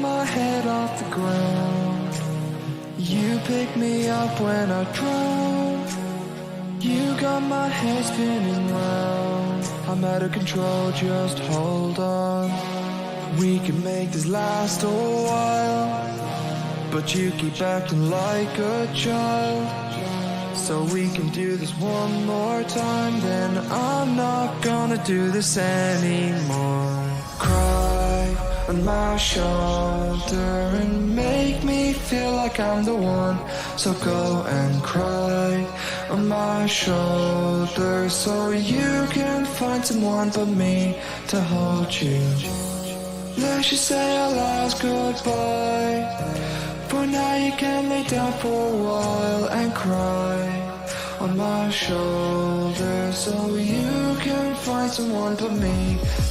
my head off the ground. You pick me up when I drown. You got my head spinning round. I'm out of control, just hold on. We can make this last a while, but you keep acting like a child. So we can do this one more time, then I'm not gonna do this anymore. Cry on my shoulder and make me feel like I'm the one. So go and cry on my shoulder, so you can find someone but me to hold you. Let's just say our last goodbye. For now you can lay down for a while and cry on my shoulder, so you can find someone but me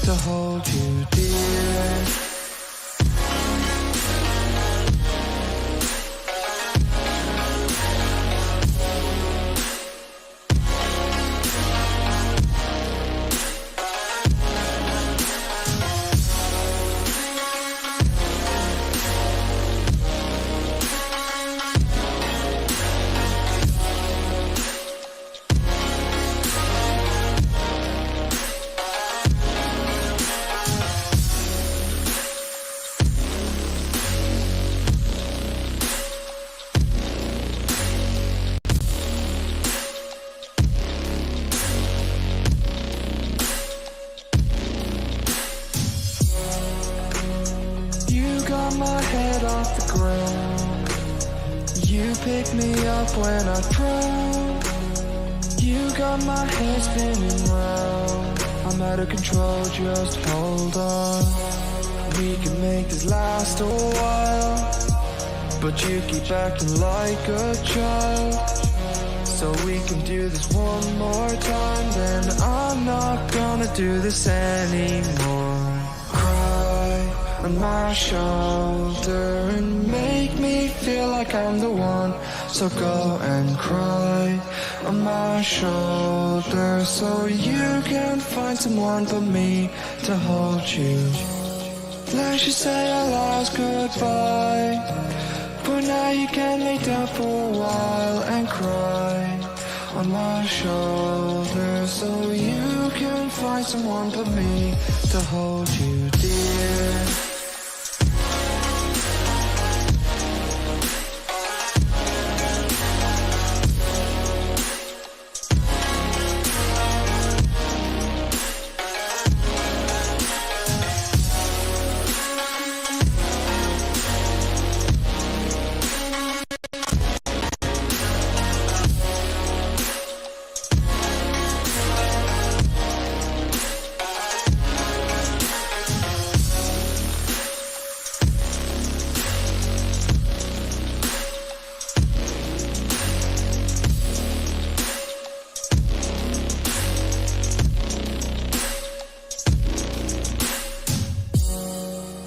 to hold you, dear. My head off the ground. You pick me up when I drown. You got my head spinning round. I'm out of control, just hold on. We can make this last a while, but you keep acting like a child. So we can do this one more time, then I'm not gonna do this anymore. On my shoulder and make me feel like I'm the one. So go and cry on my shoulder, so you can find someone but me to hold you. Let's just say our last goodbye. For now you can lay down for a while and cry on my shoulder, so you can find someone but me to hold you, dear.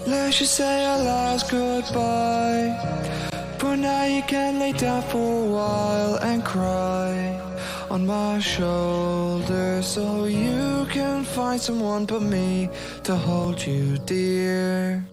Let's just say our last goodbye. For now you can lay down for a while and cry on my shoulder, so you can find someone but me to hold you, dear.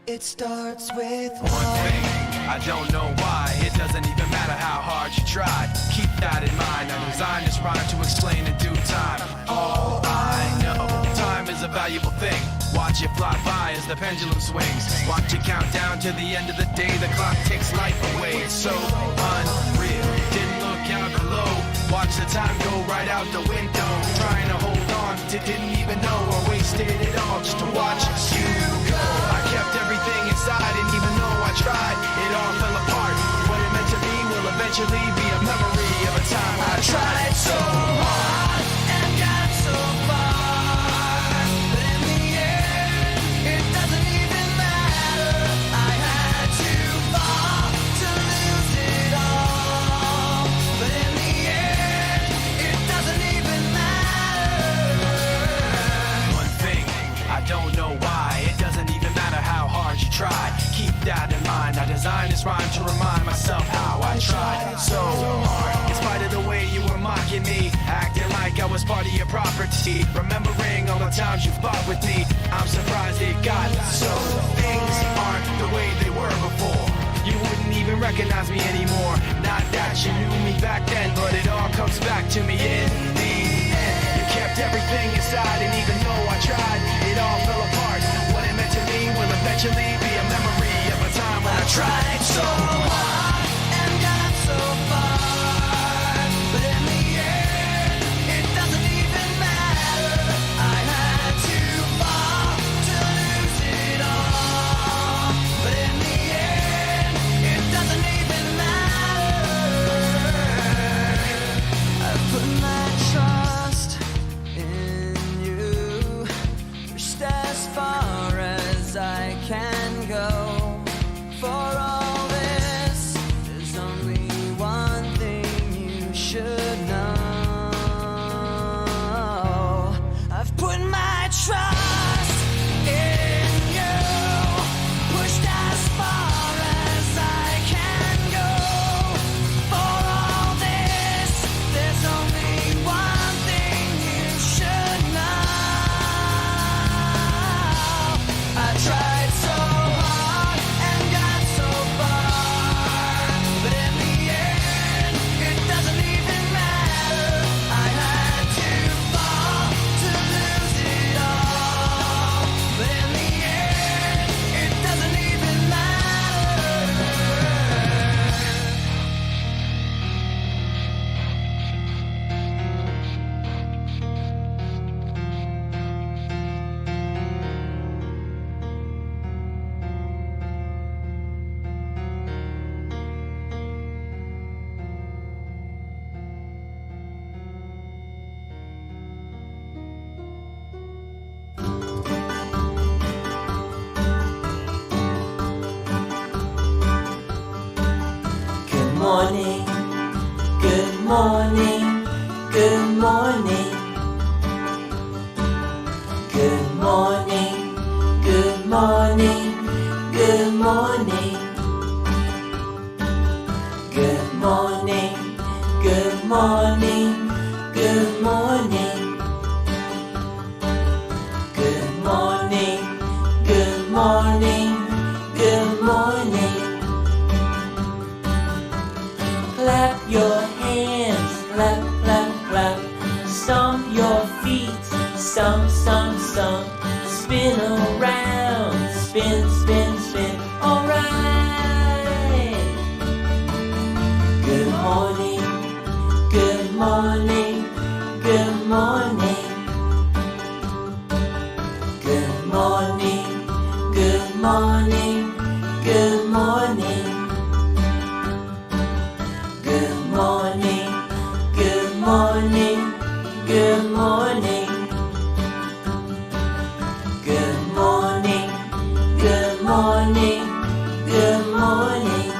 It starts with one thing. I don't know why. It doesn't even matter how hard you try. Keep that in mind. I designed this rhyme to explain in due time. All I know, time is a valuable thing. Watch it fly by as the pendulum swings. Watch it count down to the end of the day. The clock takes life away. It's so unreal. Didn't look out below. Watch the time go right out the window. Trying to hold on to didn't even know I wasted it all just to watch you go. I kept everything inside, and even though I tried, it all fell apart. What it meant to be will eventually be a memory of a time I tried so hard and got so far, but in the end, it doesn't even matter. I had to fall to lose it all, but in the end, it doesn't even matter. One thing, I don't know why. It doesn't even matter how hard you try. Keep that in mind. I designed this rhyme to remind myself how I tried so hard. In spite of the way you were mocking me, acting like I was part of your property, remembering all the times you fought with me, I'm surprised it got so. Things aren't the way they were before. You wouldn't even recognize me anymore. Not that you knew me back then, but it all comes back to me in the end. You kept everything inside, and even though I tried, it all fell apart. What it meant to me will eventually be a memory of a time when I tried so hard and got so far, but in the end, it doesn't even matter. I had to fall to lose it all, but in the end, it doesn't even matter. I put my trust in you, pushed as far as I can go. For all this, there's only one thing you should know. I've put my trust in you, pushed as far as I can go. For all this, there's only one thing you should know. I tried so hard and got so far, but in the end, it doesn't even matter. I had to fall to lose it all, but in the end, it doesn't even matter. Good morning, good morning, good morning. Good morning, good morning, good morning. Good morning, good morning, good morning. Good morning, good morning, good morning. Clap your hands, clap, clap, clap. Stomp your feet, stomp, stomp, stomp. Spin around, spin, spin, spin. Alright. Good morning, good morning, good morning. Good morning, good morning, good morning. Good morning, good morning, good morning. Good morning, good morning, good morning.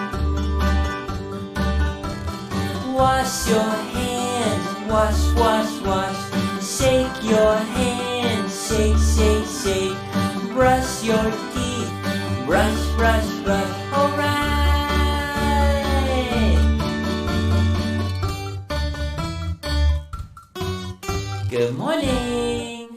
Wash your hands, wash, wash, wash. Shake your hands, shake, shake, shake. Brush your teeth, brush, brush, brush. Alright. Good morning.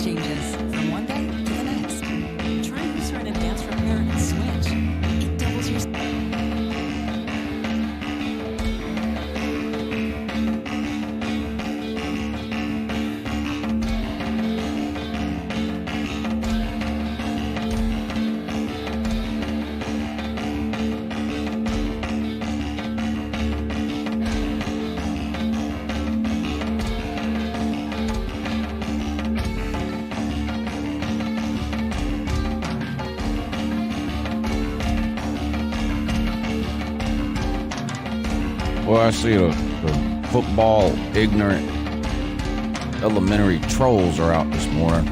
changes from one day to the next. Try Eucerin Advanced Repair and switch. It doubles your... Well, I see the football ignorant elementary trolls are out this morning.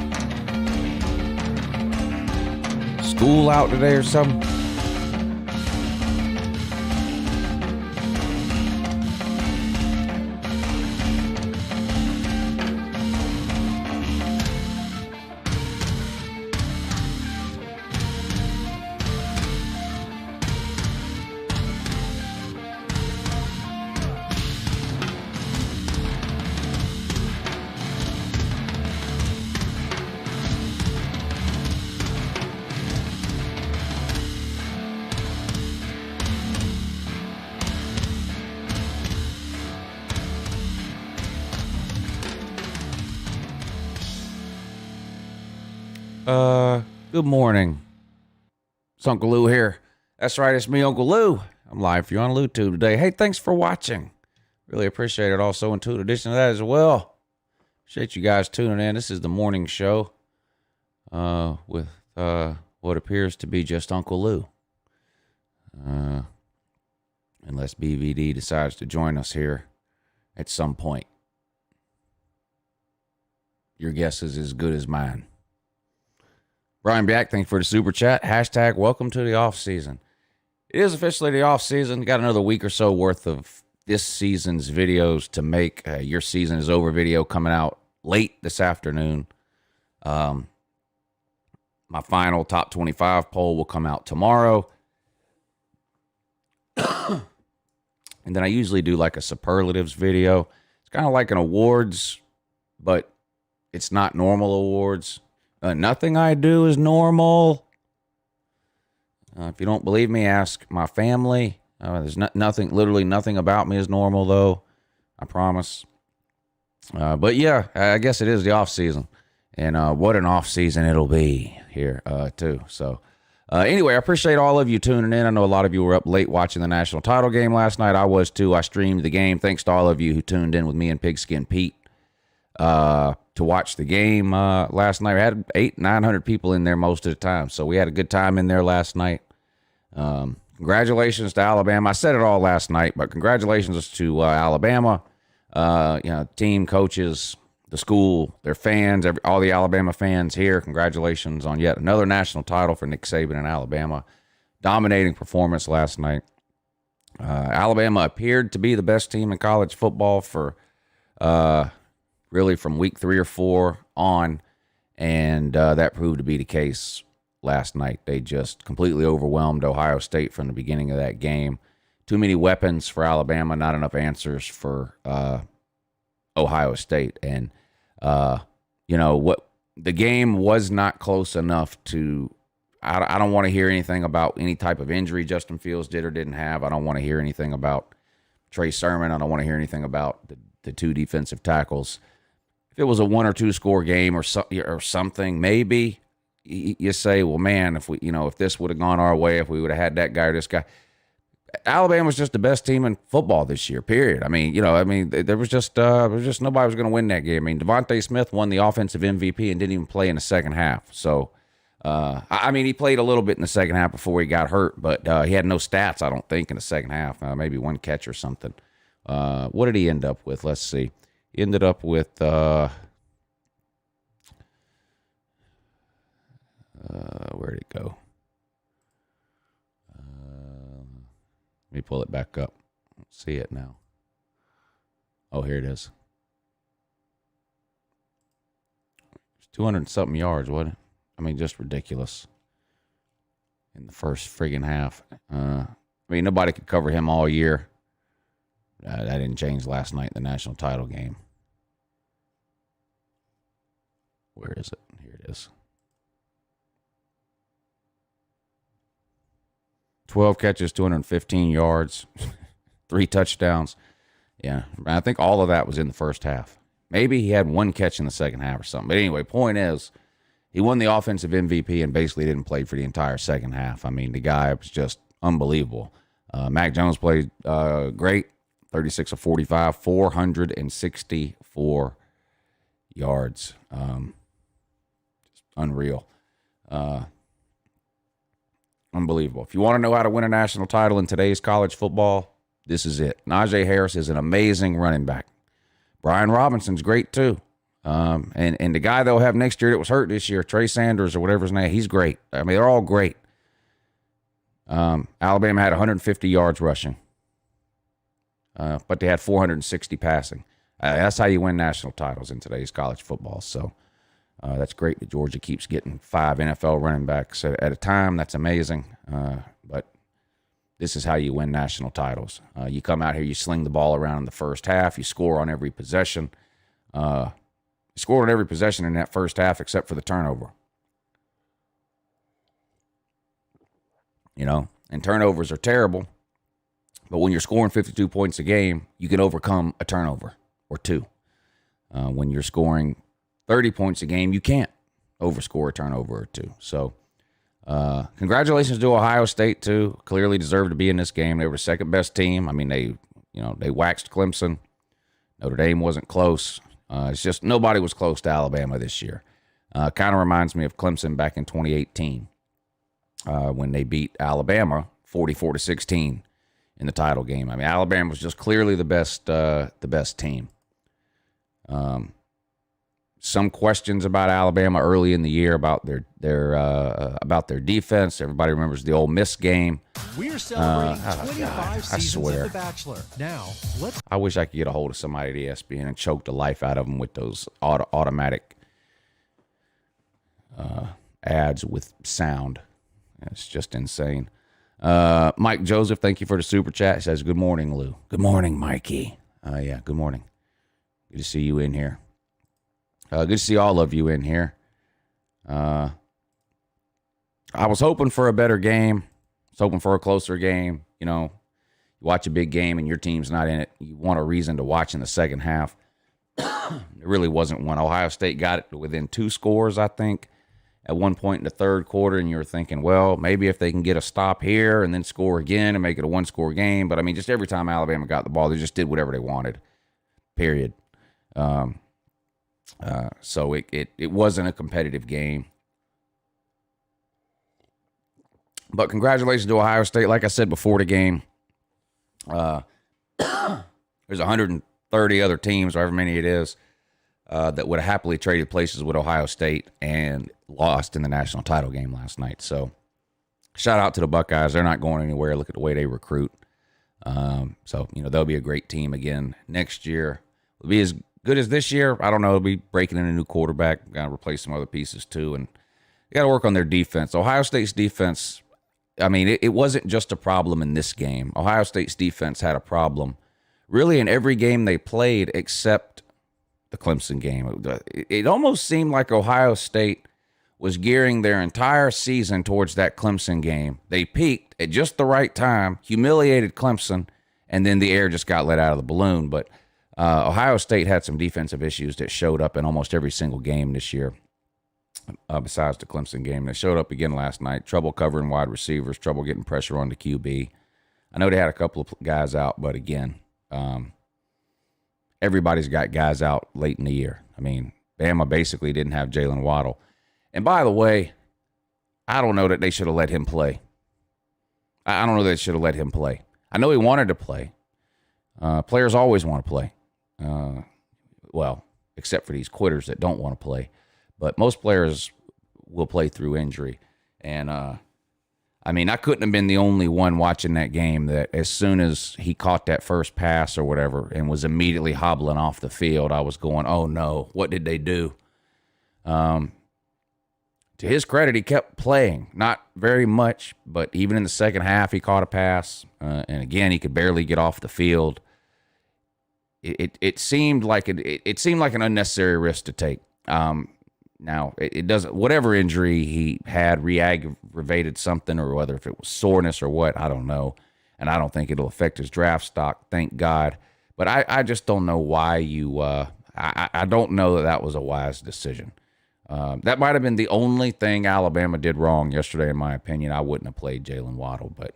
School out today or something? Good morning. It's UncleLou here. That's right, it's me, UncleLou. I'm live for you on LouTube today. Hey, thanks for watching. Really appreciate it. Also, in addition to that as well, appreciate you guys tuning in. This is the morning show with what appears to be just UncleLou. Unless BVD decides to join us here at some point. Your guess is as good as mine. Brian Back, thank you for the super chat. Hashtag welcome to the off season. It is officially the off season. Got another week or so worth of this season's videos to make. Your season is over video coming out late this afternoon. My final top 25 poll will come out tomorrow. And then I usually do like a superlatives video. It's kind of like an awards, but it's not normal awards. Nothing I do is normal. If you don't believe me, ask my family. There's literally nothing about me is normal, though. I promise. But yeah, I guess it is the off season, and what an off season it'll be here too. So anyway, I appreciate all of you tuning in. I know a lot of you were up late watching the national title game last night. I was too. I streamed the game. Thanks to all of you who tuned in with me and Pigskin Pete to watch the game last night. We had 800-900 people in there most of the time, so we had a good time in there last night. Congratulations to Alabama. I said it all last night, but congratulations to Alabama, team, coaches, the school, their fans, all the Alabama fans here. Congratulations on yet another national title for Nick Saban and Alabama. Dominating performance last night. Alabama appeared to be the best team in college football for really from week 3 or 4 on, and that proved to be the case last night. They just completely overwhelmed Ohio State from the beginning of that game. Too many weapons for Alabama, not enough answers for Ohio State. And, what the game was not close enough to, I don't want to hear anything about any type of injury Justin Fields did or didn't have. I don't want to hear anything about Trey Sermon. I don't want to hear anything about the 2 defensive tackles. If it was a 1 or 2 score game or something, maybe you say, well, man, if this would have gone our way, if we would have had that guy or this guy. Alabama was just the best team in football this year, period. There was just nobody was going to win that game. Devonta Smith won the offensive MVP and didn't even play in the second half. So, he played a little bit in the second half before he got hurt, but he had no stats, I don't think, in the second half. Maybe 1 catch or something. What did he end up with? Let's see. He ended up with where'd it go? Let me pull it back up. See it now. Oh, here it is. 200-something yards, wasn't it? Just ridiculous in the first friggin' half. Nobody could cover him all year. That didn't change last night in the national title game. Where is it? Here it is. 12 catches, 215 yards, 3 touchdowns. Yeah, I think all of that was in the first half. Maybe he had 1 catch in the second half or something. But anyway, point is, he won the offensive MVP and basically didn't play for the entire second half. I mean, the guy was just unbelievable. Mac Jones played great, 36 of 45, 464 yards. Just unreal. Unbelievable. If you want to know how to win a national title in today's college football, this is it. Najee Harris is an amazing running back. Brian Robinson's great too. And the guy they'll have next year that was hurt this year, Trey Sanders or whatever his name, he's great. I mean, they're all great. Alabama had 150 yards rushing, but they had 460 passing. That's how you win national titles in today's college football. So that's great that Georgia keeps getting 5 NFL running backs at a time. That's amazing. But this is how you win national titles. You come out here, you sling the ball around in the first half, you score on every possession. You scored on every possession in that first half except for the turnover. You know, and turnovers are terrible. But when you're scoring 52 points a game, you can overcome a turnover or 2. When you're scoring 30 points a game, you can't overscore a turnover or 2. So congratulations to Ohio State, too. Clearly deserved to be in this game. They were the second best team. I mean, they waxed Clemson. Notre Dame wasn't close. It's just nobody was close to Alabama this year. Kind of reminds me of Clemson back in 2018 when they beat Alabama 44-16 in the title game. I mean, Alabama was just clearly the best team. Some questions about Alabama early in the year about their defense. Everybody remembers the Ole Miss game. We're celebrating 25 seasons of The Bachelor. Now, I wish I could get a hold of somebody at ESPN and choke the life out of them with those automatic ads with sound. It's just insane. Mike Joseph, thank you for the super chat. He says, good morning, Lou. Good morning, Mikey. Yeah, good morning. Good to see you in here. Good to see all of you in here. I was hoping for a better game. I was hoping for a closer game. You know, you watch a big game and your team's not in it. You want a reason to watch in the second half. There really wasn't one. Ohio State got it within 2 scores, I think, at one point in the third quarter, and you were thinking, well, maybe if they can get a stop here and then score again and make it a 1-score game. But, I mean, just every time Alabama got the ball, they just did whatever they wanted, period. So it wasn't a competitive game. But congratulations to Ohio State. Like I said before the game, there's 130 other teams, however many it is, that would have happily traded places with Ohio State and lost in the national title game last night. So shout out to the Buckeyes. They're not going anywhere. Look at the way they recruit. So, you know, they'll be a great team again next year. It'll be as good as this year. I don't know. They'll be breaking in a new quarterback. Got to replace some other pieces too. And they got to work on their defense. Ohio State's defense, I mean, it wasn't just a problem in this game. Ohio State's defense had a problem really in every game they played except the Clemson game. It almost seemed like Ohio State was gearing their entire season towards that Clemson game. They peaked at just the right time, humiliated Clemson, and then the air just got let out of the balloon. But Ohio State had some defensive issues that showed up in almost every single game this year, besides the Clemson game. They showed up again last night. Trouble covering wide receivers, trouble getting pressure on the QB. I know they had a couple of guys out, but again, everybody's got guys out late in the year. I mean, Bama basically didn't have Jalen Waddle. And by the way, I don't know that they should have let him play. I don't know that they should have let him play. I know he wanted to play. Players always want to play. Well, except for these quitters that don't want to play. But most players will play through injury. And, I mean, I couldn't have been the only one watching that game that as soon as he caught that first pass or whatever and was immediately hobbling off the field, I was going, oh, no, what did they do? To his credit, he kept playing. Not very much, but even in the second half, he caught a pass. And, again, he could barely get off the field. It seemed like an unnecessary risk to take. Now, it doesn't, whatever injury he had re-aggravated something, or whether if it was soreness or what, I don't know. And I don't think it'll affect his draft stock, thank God. But I just don't know why I don't know that was a wise decision. That might have been the only thing Alabama did wrong yesterday, in my opinion. I wouldn't have played Jalen Waddle. But,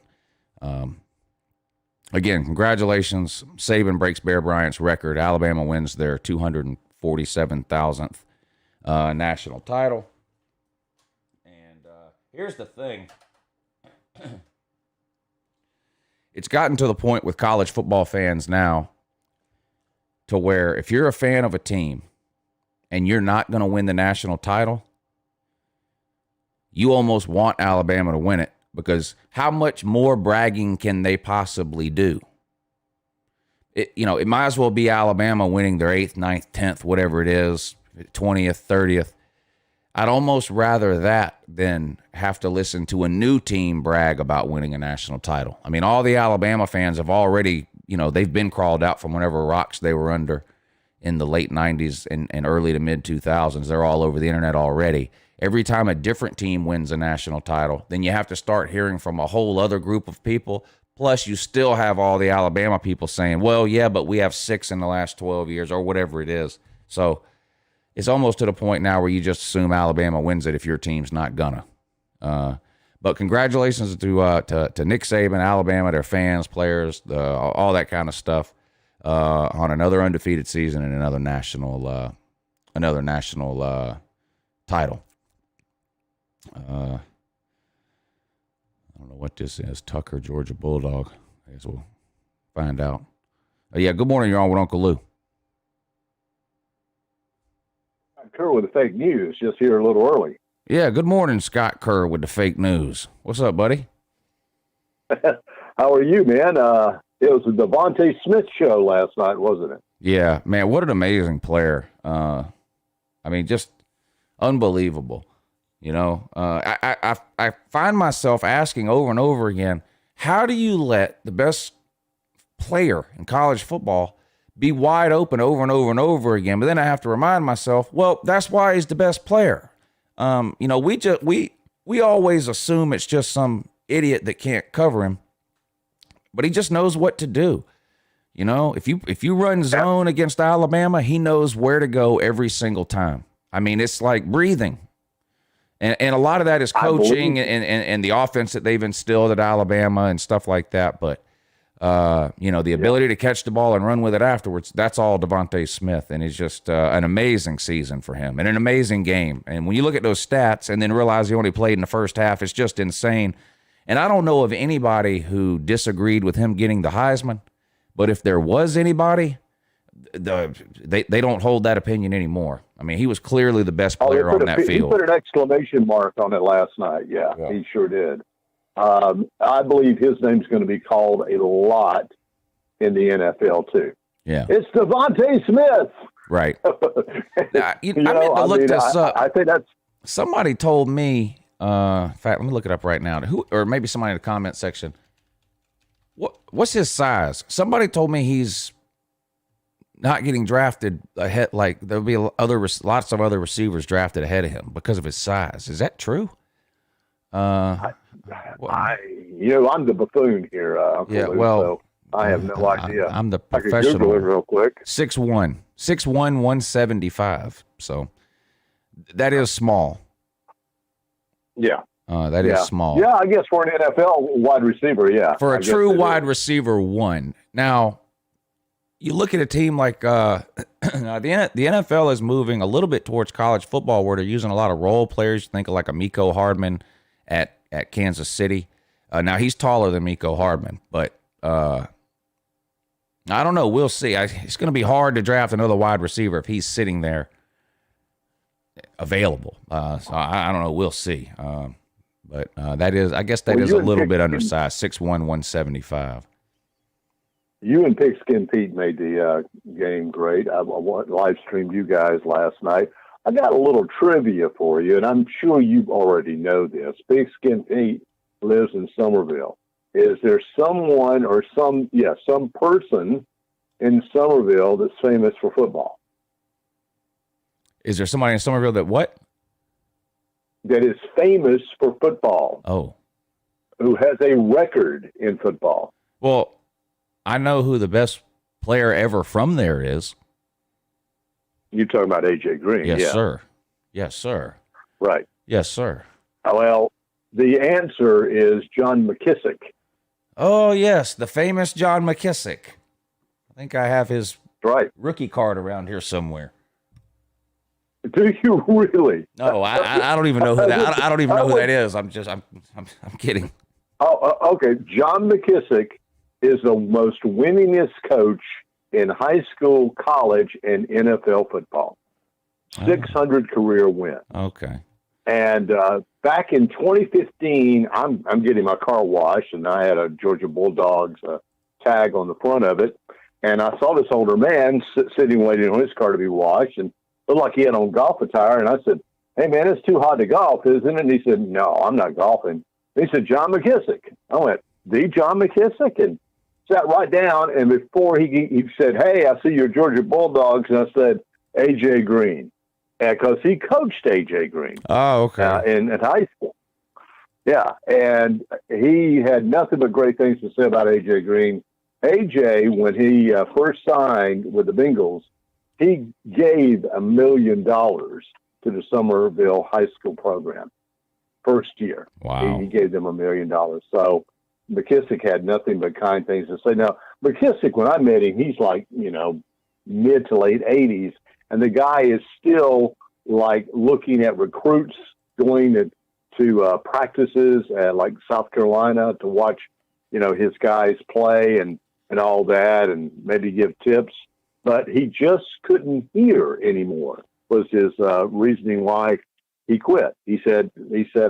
again, congratulations. Saban breaks Bear Bryant's record. Alabama wins their 247,000th national title. And here's the thing. It's gotten to the point with college football fans now to where if you're a fan of a team and you're not going to win the national title, you almost want Alabama to win it, because how much more bragging can they possibly do? It might as well be Alabama winning their 8th, 9th, 10th, whatever it is, 20th, 30th. I'd almost rather that than have to listen to a new team brag about winning a national title. I mean, all the Alabama fans have already, they've been crawled out from whatever rocks they were under in the late 90s and early to mid 2000s. They're all over the internet already. Every time a different team wins a national title, then you have to start hearing from a whole other group of people. Plus, you still have all the Alabama people saying, well, yeah, but we have 6 in the last 12 years or whatever it is. So it's almost to the point now where you just assume Alabama wins it if your team's not gonna. But congratulations to Nick Saban, Alabama, their fans, players, all that kind of stuff, on another undefeated season and another national title. I don't know what this is. Tucker, Georgia Bulldog. I guess we'll find out. Yeah, good morning. You're on with Uncle Lou. Kerr with the fake news, just here a little early. Yeah, good morning, Scott Kerr with the fake news. What's up, buddy? How are you, man? It was the Devonta Smith show last night, wasn't it? Yeah, man, what an amazing player. I mean, just unbelievable. I find myself asking over and over again, how do you let the best player in college football be wide open over and over and over again? But then I have to remind myself, well, that's why he's the best player. We always assume it's just some idiot that can't cover him, but he just knows what to do. If you run zone against Alabama, he knows where to go every single time. I mean, it's like breathing. And a lot of that is coaching and the offense that they've instilled at Alabama and stuff like that. But the ability to catch the ball and run with it afterwards, that's all Devonta Smith. And it's just an amazing season for him and an amazing game. And when you look at those stats and then realize he only played in the first half, it's just insane. And I don't know of anybody who disagreed with him getting the Heisman, but if there was anybody, they don't hold that opinion anymore. I mean, he was clearly the best player on that field. He put an exclamation mark on it last night. Yeah. He sure did. I believe his name's going to be called a lot in the NFL too. Yeah, it's Devonta Smith. Right. I meant to look this up. I think that's somebody told me. In fact, let me look it up right now. Or maybe somebody in the comment section. What's his size? Somebody told me he's not getting drafted ahead. Like there'll be lots of other receivers drafted ahead of him because of his size. Is that true? I'm the buffoon here. Yeah, well, so I have no idea. I'm the I could professional. Google it real quick. 6'1", 175. So that is small. Yeah. That is small. Yeah, I guess for an NFL wide receiver, yeah. For a true wide receiver, one. Now, you look at a team like the NFL is moving a little bit towards college football where they're using a lot of role players. You think of like a Mecole Hardman at Kansas City. Now, he's taller than Mecole Hardman, but I don't know. We'll see. It's going to be hard to draft another wide receiver if he's sitting there available. So I don't know. We'll see. But that is, I guess that is a little bit undersized, 6'1", 175. You and Pigskin Pete made the game great. I live streamed you guys last night. I got a little trivia for you, and I'm sure you already know this. Pigskin Pete lives in Somerville. Is there someone or some person in Somerville that's famous for football? Is there somebody in Somerville that what? that is famous for football. Oh. Who has a record in football. Well, I know who the best player ever from there is. You're talking about A.J. Green. Yes, yeah. sir. Yes, sir. Right. Yes, sir. Well, the answer is John McKissick. Oh, yes, the famous John McKissick. I think I have his rookie card around here somewhere. Do you really? No, I don't even know who that. I don't even know who that is. I'm kidding. Oh, okay. John McKissick is the most winningest coach in high school, college, and NFL football. 600 career wins. Okay. And back in 2015, I'm getting my car washed, and I had a Georgia Bulldogs tag on the front of it, and I saw this older man sitting waiting on his car to be washed, and looked like he had on golf attire, and I said, "Hey man, it's too hot to golf, isn't it?" And he said, "No, I'm not golfing." And he said, "John McKissick." I went, "The John McKissick?" And sat right down, and before he said, "Hey, I see your Georgia Bulldogs," and I said, "A.J. Green," because he coached A.J. Green. Oh, okay. In high school. Yeah, and he had nothing but great things to say about A.J. Green. A.J., when he first signed with the Bengals, he gave $1 million to the Somerville High School program first year. Wow. He gave them $1 million. So McKissick had nothing but kind things to say. Now, McKissick, when I met him, he's like, mid to late 80s, and the guy is still like looking at recruits going to practices at like South Carolina to watch, his guys play and all that, and maybe give tips. But he just couldn't hear anymore, was his reasoning why he quit. He said,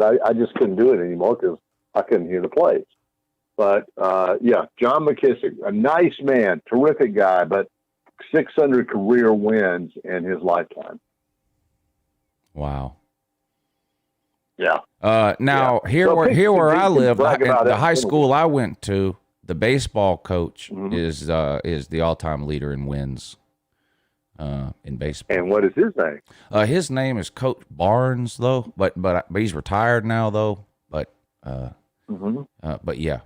I just couldn't do it anymore because I couldn't hear the plays. But, John McKissick, a nice man, terrific guy, but 600 career wins in his lifetime. Wow. Yeah. Now, here where I live, the high school I went to, the baseball coach is the all-time leader in wins in baseball. And what is his name? His name is Coach Barnes, though, but he's retired now, though. But yeah,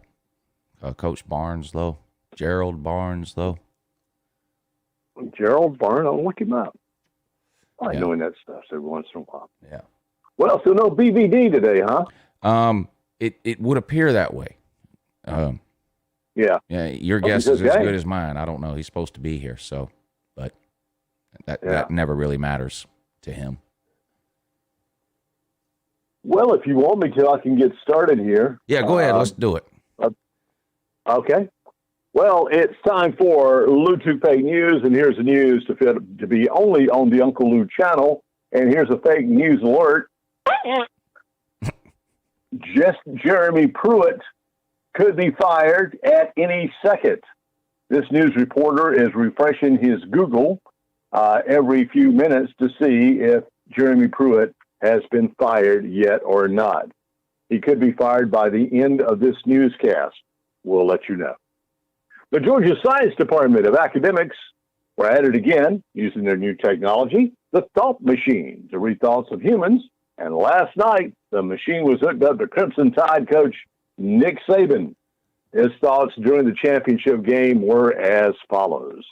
Coach Barnes, though, Gerald Barnes, though. Gerald Barnes, I'll look him up. I like knowing that stuff every once in a while. Yeah. Well, so no BVD today, huh? It would appear that way. Yeah. Yeah, your guess is as good as mine. I don't know. He's supposed to be here, but that never really matters to him. Well, if you want me to, I can get started here. Yeah, go ahead. Let's do it. Okay. Well, it's time for Lou Fake News, and here's the news to be only on the UncleLou channel. And here's a fake news alert. Just Jeremy Pruitt could be fired at any second. This news reporter is refreshing his Google every few minutes to see if Jeremy Pruitt has been fired yet or not. He could be fired by the end of this newscast. We'll let you know. The Georgia Science Department of Academics were at it again using their new technology, the thought machine, to read thoughts of humans. And last night, the machine was hooked up to Clemson Tide coach Nick Saban. His thoughts during the championship game were as follows.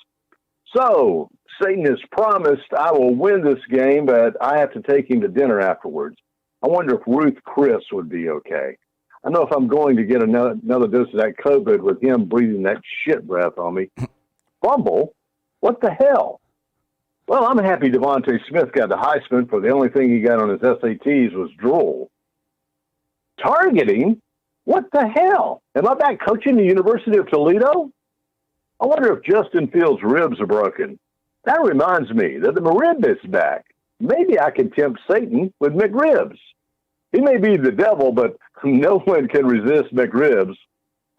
So, Satan has promised I will win this game, but I have to take him to dinner afterwards. I wonder if Ruth Chris would be okay. I know if I'm going to get another dose of that COVID with him breathing that shit breath on me. Fumble? What the hell? Well, I'm happy Devonta Smith got the Heisman, for the only thing he got on his SATs was drool. Targeting? What the hell? Am I back coaching the University of Toledo? I wonder if Justin Fields' ribs are broken. That reminds me that the McRib is back. Maybe I can tempt Satan with McRibs. He may be the devil, but no one can resist McRibs.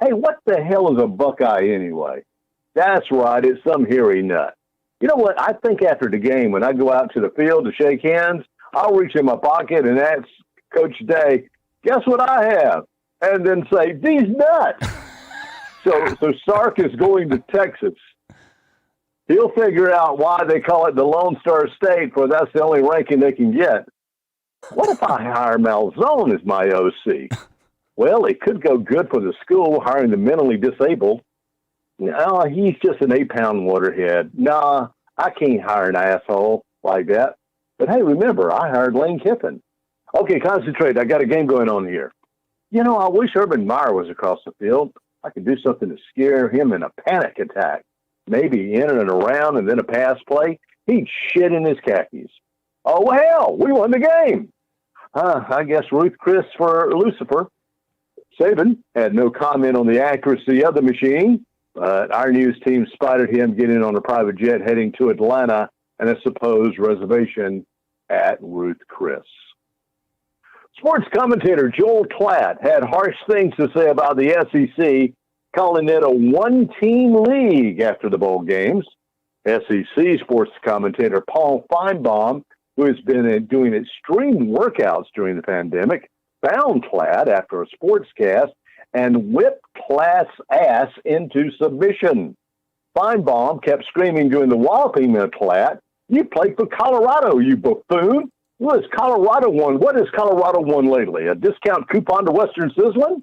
Hey, what the hell is a Buckeye anyway? That's right, it's some hairy nut. You know what? I think after the game, when I go out to the field to shake hands, I'll reach in my pocket and ask Coach Day, guess what I have? And then say, these nuts. So Sark is going to Texas. He'll figure out why they call it the Lone Star State, for that's the only ranking they can get. What if I hire Malzone as my OC? Well, it could go good for the school hiring the mentally disabled. No, he's just an 8-pound waterhead. Nah, I can't hire an asshole like that. But hey, remember, I hired Lane Kiffin. Okay, concentrate. I got a game going on here. You know, I wish Urban Meyer was across the field. I could do something to scare him in a panic attack. Maybe in and around and then a pass play. He'd shit in his khakis. Oh, hell, we won the game. I guess Ruth Chris for Lucifer. Saban had no comment on the accuracy of the machine, but our news team spotted him getting on a private jet heading to Atlanta and a supposed reservation at Ruth Chris. Sports commentator Joel Klatt had harsh things to say about the SEC, calling it a one-team league after the bowl games. SEC sports commentator Paul Feinbaum, who has been doing extreme workouts during the pandemic, found Klatt after a sportscast and whipped Klatt's ass into submission. Feinbaum kept screaming during the walloping of Klatt, "You played for Colorado, you buffoon. What has Colorado won lately? A discount coupon to Western Sizzlin'?"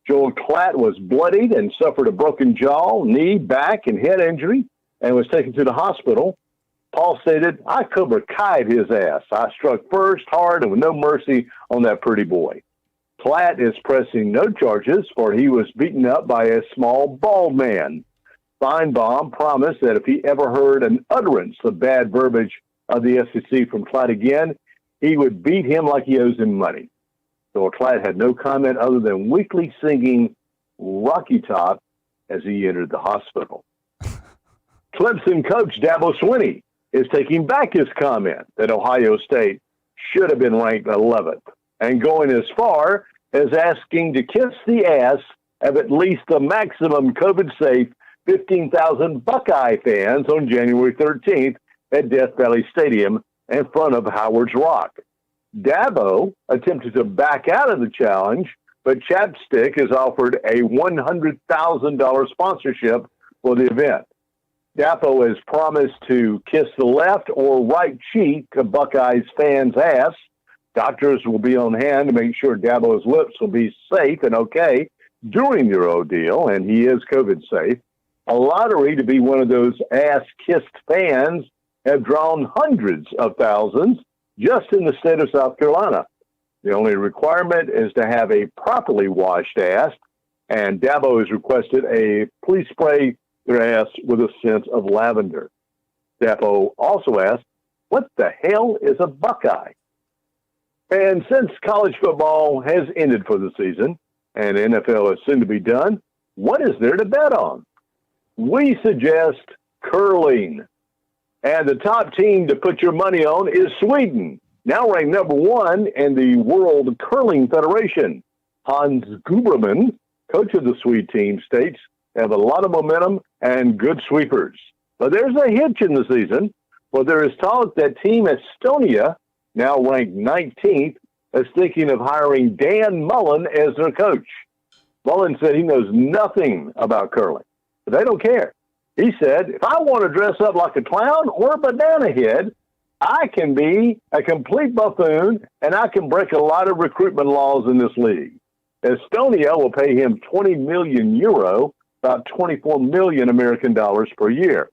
Joel Klatt was bloodied and suffered a broken jaw, knee, back, and head injury and was taken to the hospital. Paul stated, "I Cobra Kai'd his ass. I struck first, hard, and with no mercy on that pretty boy." Klatt is pressing no charges, for he was beaten up by a small, bald man. Feinbaum promised that if he ever heard an utterance of bad verbiage of the SEC from Klatt again, he would beat him like he owes him money. So Klatt had no comment other than weakly singing Rocky Top as he entered the hospital. Clemson coach Dabo Swinney is taking back his comment that Ohio State should have been ranked 11th and going as far as asking to kiss the ass of at least the maximum COVID-safe 15,000 Buckeye fans on January 13th at Death Valley Stadium in front of Howard's Rock. Dabo attempted to back out of the challenge, but Chapstick has offered a $100,000 sponsorship for the event. Dabo has promised to kiss the left or right cheek of Buckeyes fans' ass. Doctors will be on hand to make sure Dabo's lips will be safe and okay during the ordeal, and he is COVID safe. A lottery to be one of those ass-kissed fans have drawn hundreds of thousands just in the state of South Carolina. The only requirement is to have a properly washed ass, and Dabo has requested a please spray their ass with a scent of lavender. Dabo also asked, what the hell is a Buckeye? And since college football has ended for the season and NFL is soon to be done, what is there to bet on? We suggest curling. And the top team to put your money on is Sweden, now ranked number 1 in the World Curling Federation. Hans Guberman, coach of the Swede team, states they have a lot of momentum and good sweepers. But there's a hitch in the season, for there is talk that Team Estonia, now ranked 19th, is thinking of hiring Dan Mullen as their coach. Mullen said he knows nothing about curling, but they don't care. He said, if I want to dress up like a clown or a banana head, I can be a complete buffoon, and I can break a lot of recruitment laws in this league. Estonia will pay him 20 million euro, about 24 million American dollars per year.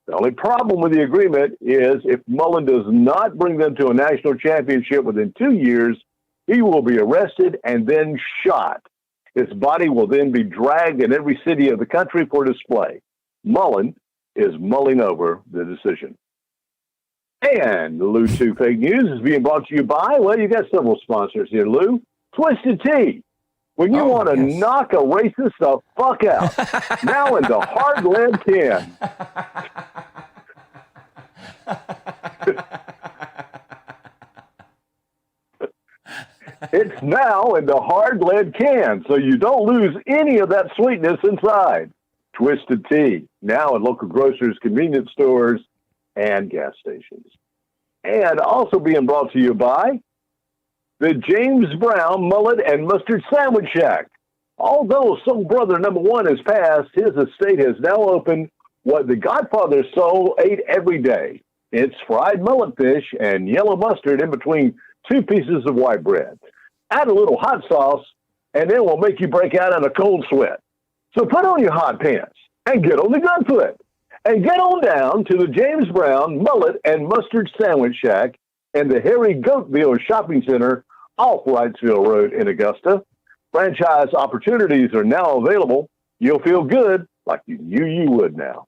The only problem with the agreement is if Mullen does not bring them to a national championship within 2 years, he will be arrested and then shot. His body will then be dragged in every city of the country for display. Mullen is mulling over the decision. And Lou 2 Fake News is being brought to you by, well, you got several sponsors here, Lou. Twisted Tea. When you want to knock a racist the fuck out. Now in the hard lead can. It's now in the hard lead can, so you don't lose any of that sweetness inside. Twisted Tea, now at local grocers, convenience stores, and gas stations. And also being brought to you by the James Brown Mullet and Mustard Sandwich Shack. Although Soul Brother number 1 has passed, his estate has now opened what the Godfather Soul ate every day. It's fried mullet fish and yellow mustard in between 2 pieces of white bread. Add a little hot sauce, and then we'll make you break out in a cold sweat. So put on your hot pants and get on the gun foot. And get on down to the James Brown Mullet and Mustard Sandwich Shack in the Harry Goatville Shopping Center off Wrightsville Road in Augusta. Franchise opportunities are now available. You'll feel good like you knew you would now.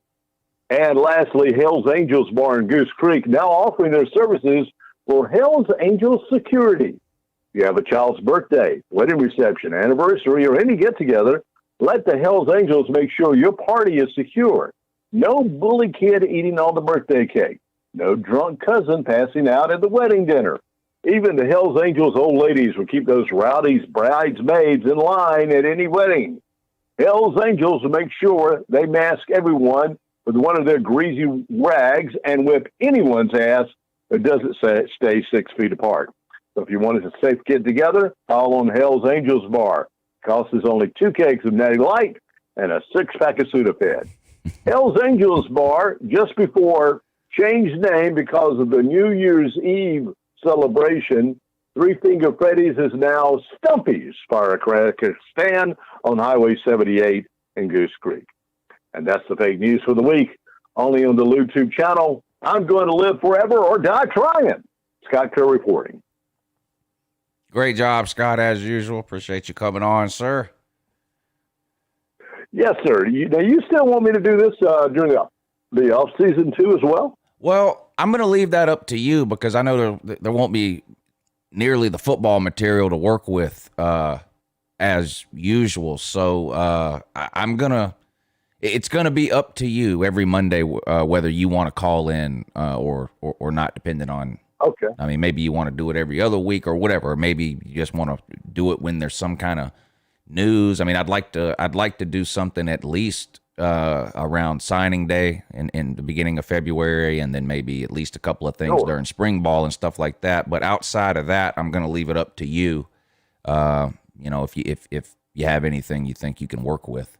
And lastly, Hell's Angels Bar in Goose Creek now offering their services for Hell's Angels Security. If you have a child's birthday, wedding reception, anniversary, or any get-together, let the Hell's Angels make sure your party is secure. No bully kid eating all the birthday cake. No drunk cousin passing out at the wedding dinner. Even the Hell's Angels old ladies will keep those rowdy bridesmaids in line at any wedding. Hell's Angels will make sure they mask everyone with one of their greasy rags and whip anyone's ass that doesn't stay 6 feet apart. So if you want a safe get together, call on Hell's Angels Bar. Cost is only 2 cakes of Natty Light and a 6-pack of Sudafed. Hell's Angels Bar, just before changed name because of the New Year's Eve celebration. Three Finger Freddy's is now Stumpy's Firecracker Stand on Highway 78 in Goose Creek. And that's the fake news for the week. Only on the LouTube channel. I'm going to live forever or die trying. Scott Kerr reporting. Great job, Scott, as usual. Appreciate you coming on, sir. Yes, sir. Now, you still want me to do this during the off season too as well? Well, I'm going to leave that up to you because I know there won't be nearly the football material to work with as usual. So it's going to be up to you every Monday whether you want to call in or not, depending on. Okay. I mean, maybe you want to do it every other week or whatever. Or maybe you just want to do it when there's some kind of news. I mean, I'd like to do something at least around signing day in the beginning of February, and then maybe at least a couple of things during spring ball and stuff like that. But outside of that, I'm going to leave it up to you. If you have anything you think you can work with.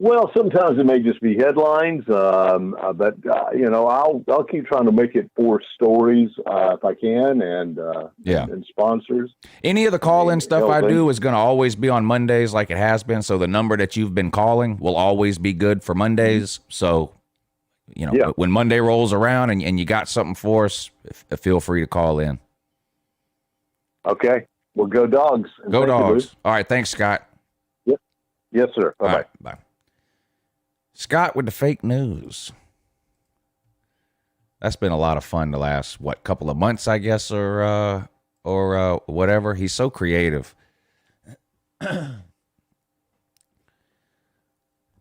Well, sometimes it may just be headlines, but I'll keep trying to make it 4 stories if I can, and sponsors. Any of the call-in stuff I do is going to always be on Mondays, like it has been. So the number that you've been calling will always be good for Mondays. So, when Monday rolls around and you got something for us, feel free to call in. Okay, well, go Dogs. Go Dogs. All right, thanks, Scott. Yep. Yes, sir. Bye-bye. Right, bye. Scott with the fake news. That's been a lot of fun the last, couple of months, I guess, or whatever. He's so creative.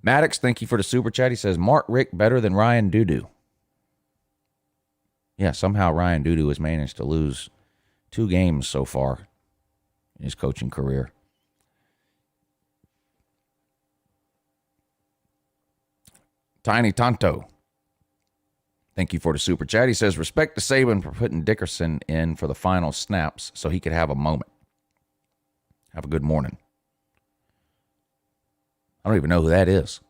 Maddox, thank you for the super chat. He says, Mark Richt better than Ryan Dudu. Yeah, somehow Ryan Dudu has managed to lose 2 games so far in his coaching career. Tiny Tonto, thank you for the super chat. He says, respect to Saban for putting Dickerson in for the final snaps so he could have a moment. Have a good morning. I don't even know who that is.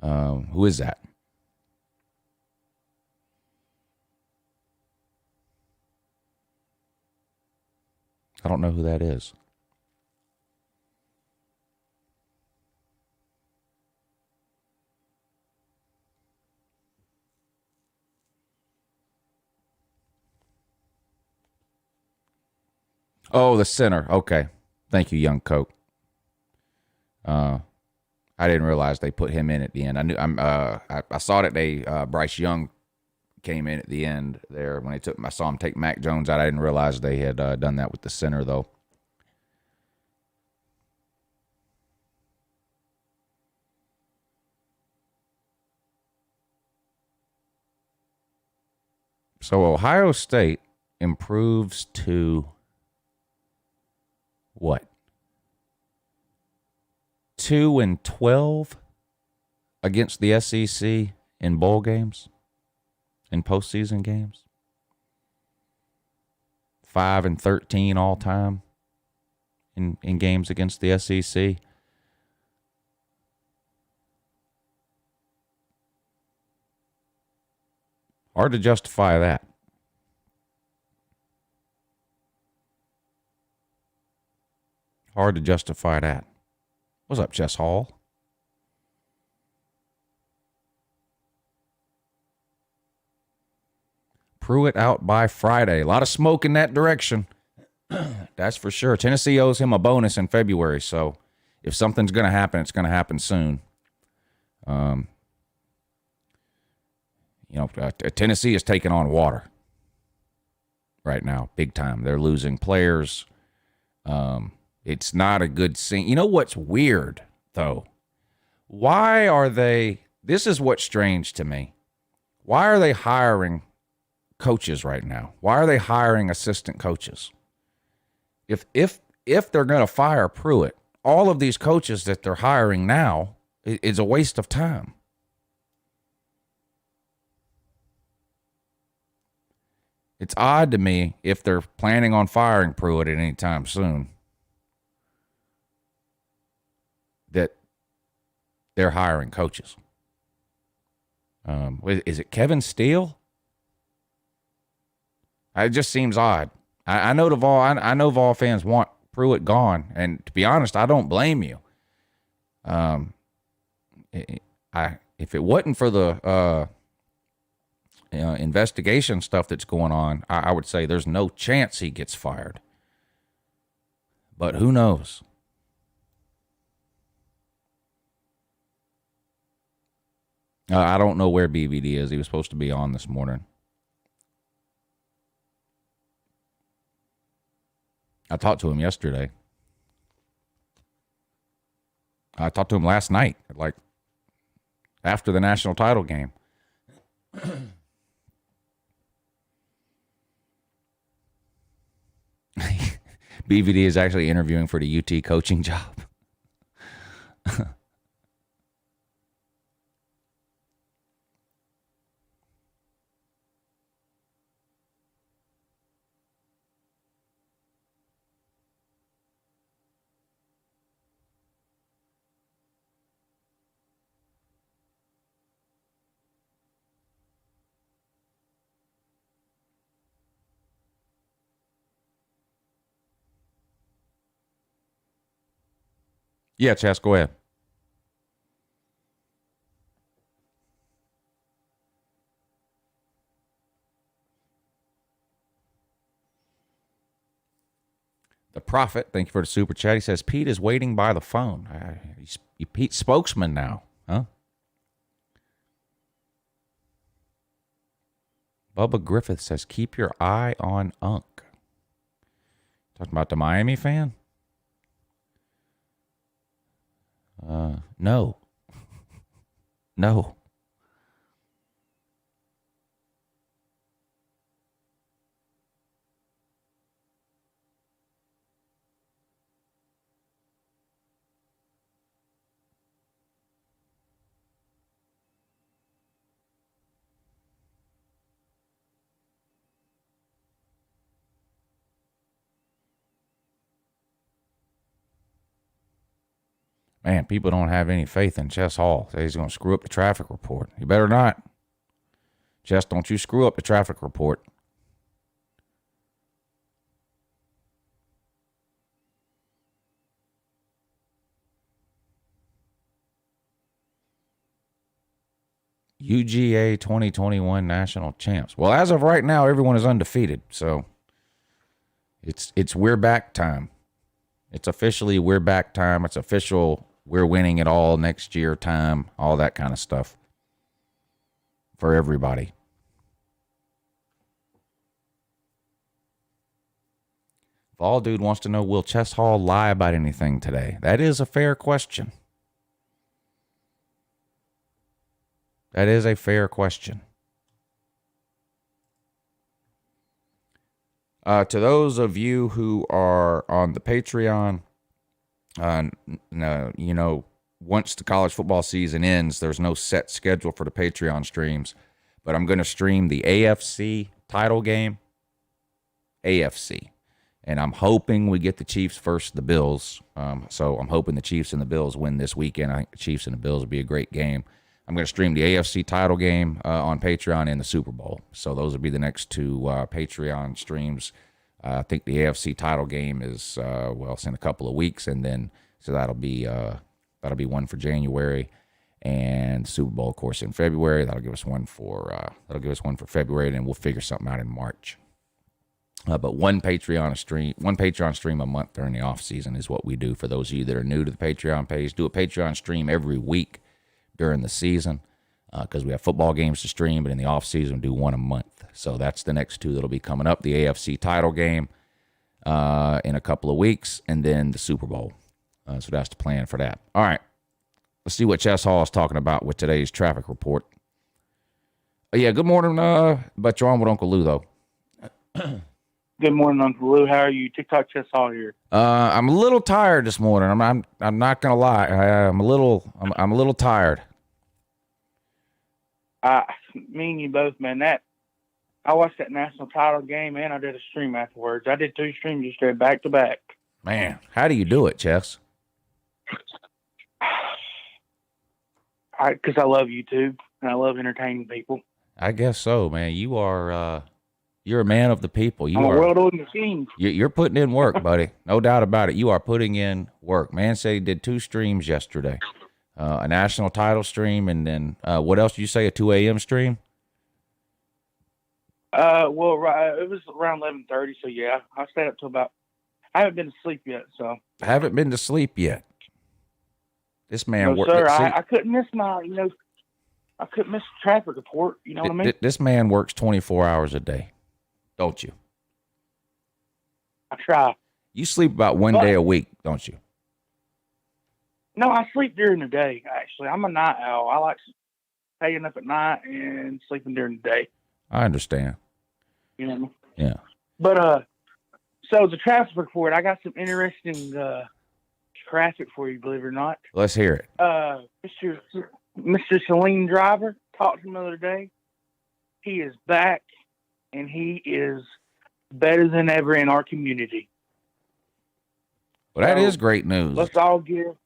Who is that? I don't know who that is. Oh, the center. Okay. Thank you, Young Coke. I didn't realize they put him in at the end. I saw that Bryce Young came in at the end there when I saw him take Mac Jones out. I didn't realize they had done that with the center though. So Ohio State improves to what? 2-12 against the SEC in bowl games, in postseason games. 5-13 all time in games against the SEC. Hard to justify that. Hard to justify that. What's up, Chess Hall? Pruitt out by Friday. A lot of smoke in that direction. That's for sure. Tennessee owes him a bonus in February, so if something's going to happen, it's going to happen soon. Tennessee is taking on water right now, big time. They're losing players. It's not a good scene. You know what's weird, though? Why are they – this is what's strange to me. Why are they hiring coaches right now? Why are they hiring assistant coaches? If they're going to fire Pruitt, all of these coaches that they're hiring now is a waste of time. It's odd to me if they're planning on firing Pruitt at any time soon that they're hiring coaches. Is it Kevin Steele? It just seems odd. I know Vol fans want Pruitt gone, and to be honest, I don't blame you. If it wasn't for the investigation stuff that's going on, I would say there's no chance he gets fired. But who knows? I don't know where BVD is. He was supposed to be on this morning. I talked to him yesterday. I talked to him last night, like after the national title game. BVD is actually interviewing for the UT coaching job. Yeah, Chess, go ahead. The Prophet, thank you for the super chat. He says, Pete is waiting by the phone. He's Pete's spokesman now, huh? Bubba Griffith says, keep your eye on Unc. Talking about the Miami fan? No. No. Man, people don't have any faith in Chess Hall. Say he's going to screw up the traffic report. You better not. Chess, don't you screw up the traffic report. UGA 2021 national champs. Well, as of right now, everyone is undefeated. So it's we're back time. It's officially we're back time. It's official. We're winning it all next year time, all that kind of stuff for everybody. Vol Dude wants to know, will Chess Hall lie about anything today? That is a fair question. That is a fair question. To those of you who are on the Patreon, once the college football season ends, there's no set schedule for the Patreon streams, but I'm going to stream the AFC title game, AFC, and I'm hoping we get the Chiefs versus the Bills. So I'm hoping the Chiefs and the Bills win this weekend. I think the Chiefs and the Bills will be a great game. I'm going to stream the AFC title game on Patreon and the Super Bowl. So those will be the next two Patreon streams I think the AFC title game is it's in a couple of weeks, and then so that'll be one for January, and Super Bowl, of course, in February. That'll give us one for February, and then we'll figure something out in March. But one Patreon stream a month during the off season is what we do. For those of you that are new to the Patreon page, do a Patreon stream every week during the season because we have football games to stream, but in the off season, do one a month. So that's the next two that'll be coming up: the AFC title game in a couple of weeks, and then the Super Bowl. So that's the plan for that. All right, let's see what Chess Hall is talking about with today's traffic report. Yeah, good morning. But you're on with Uncle Lou though. Good morning, Uncle Lou. How are you? TikTok Chess Hall here. I'm a little tired this morning. I'm not gonna lie. I'm a little tired. Me and you both, man. I watched that national title game and I did a stream afterwards. I did 2 streams yesterday back to back. Man, how do you do it, Chess? Because I love YouTube and I love entertaining people. I guess so, man. You are you're a man of the people. I'm a well-oiled machine. You're putting in work, buddy. No doubt about it. You are putting in work. Man said he did 2 streams yesterday. A national title stream, and then what else did you say? A 2 a.m. stream? It was around 11:30, so yeah, I stayed up till about. I haven't been to sleep yet, so. I haven't been to sleep yet. This man No, sir, I couldn't miss I couldn't miss the traffic report. You know what I mean? This man works 24 hours a day, don't you? I try. You sleep about one day a week, don't you? No, I sleep during the day, actually. I'm a night owl. I like staying up at night and sleeping during the day. I understand. You know what I mean? Yeah. But, so the traffic report, I got some interesting traffic for you, believe it or not. Let's hear it. Mr. Celine Driver, talked to him the other day. He is back, and he is better than ever in our community. Well, that is great news. Let's all give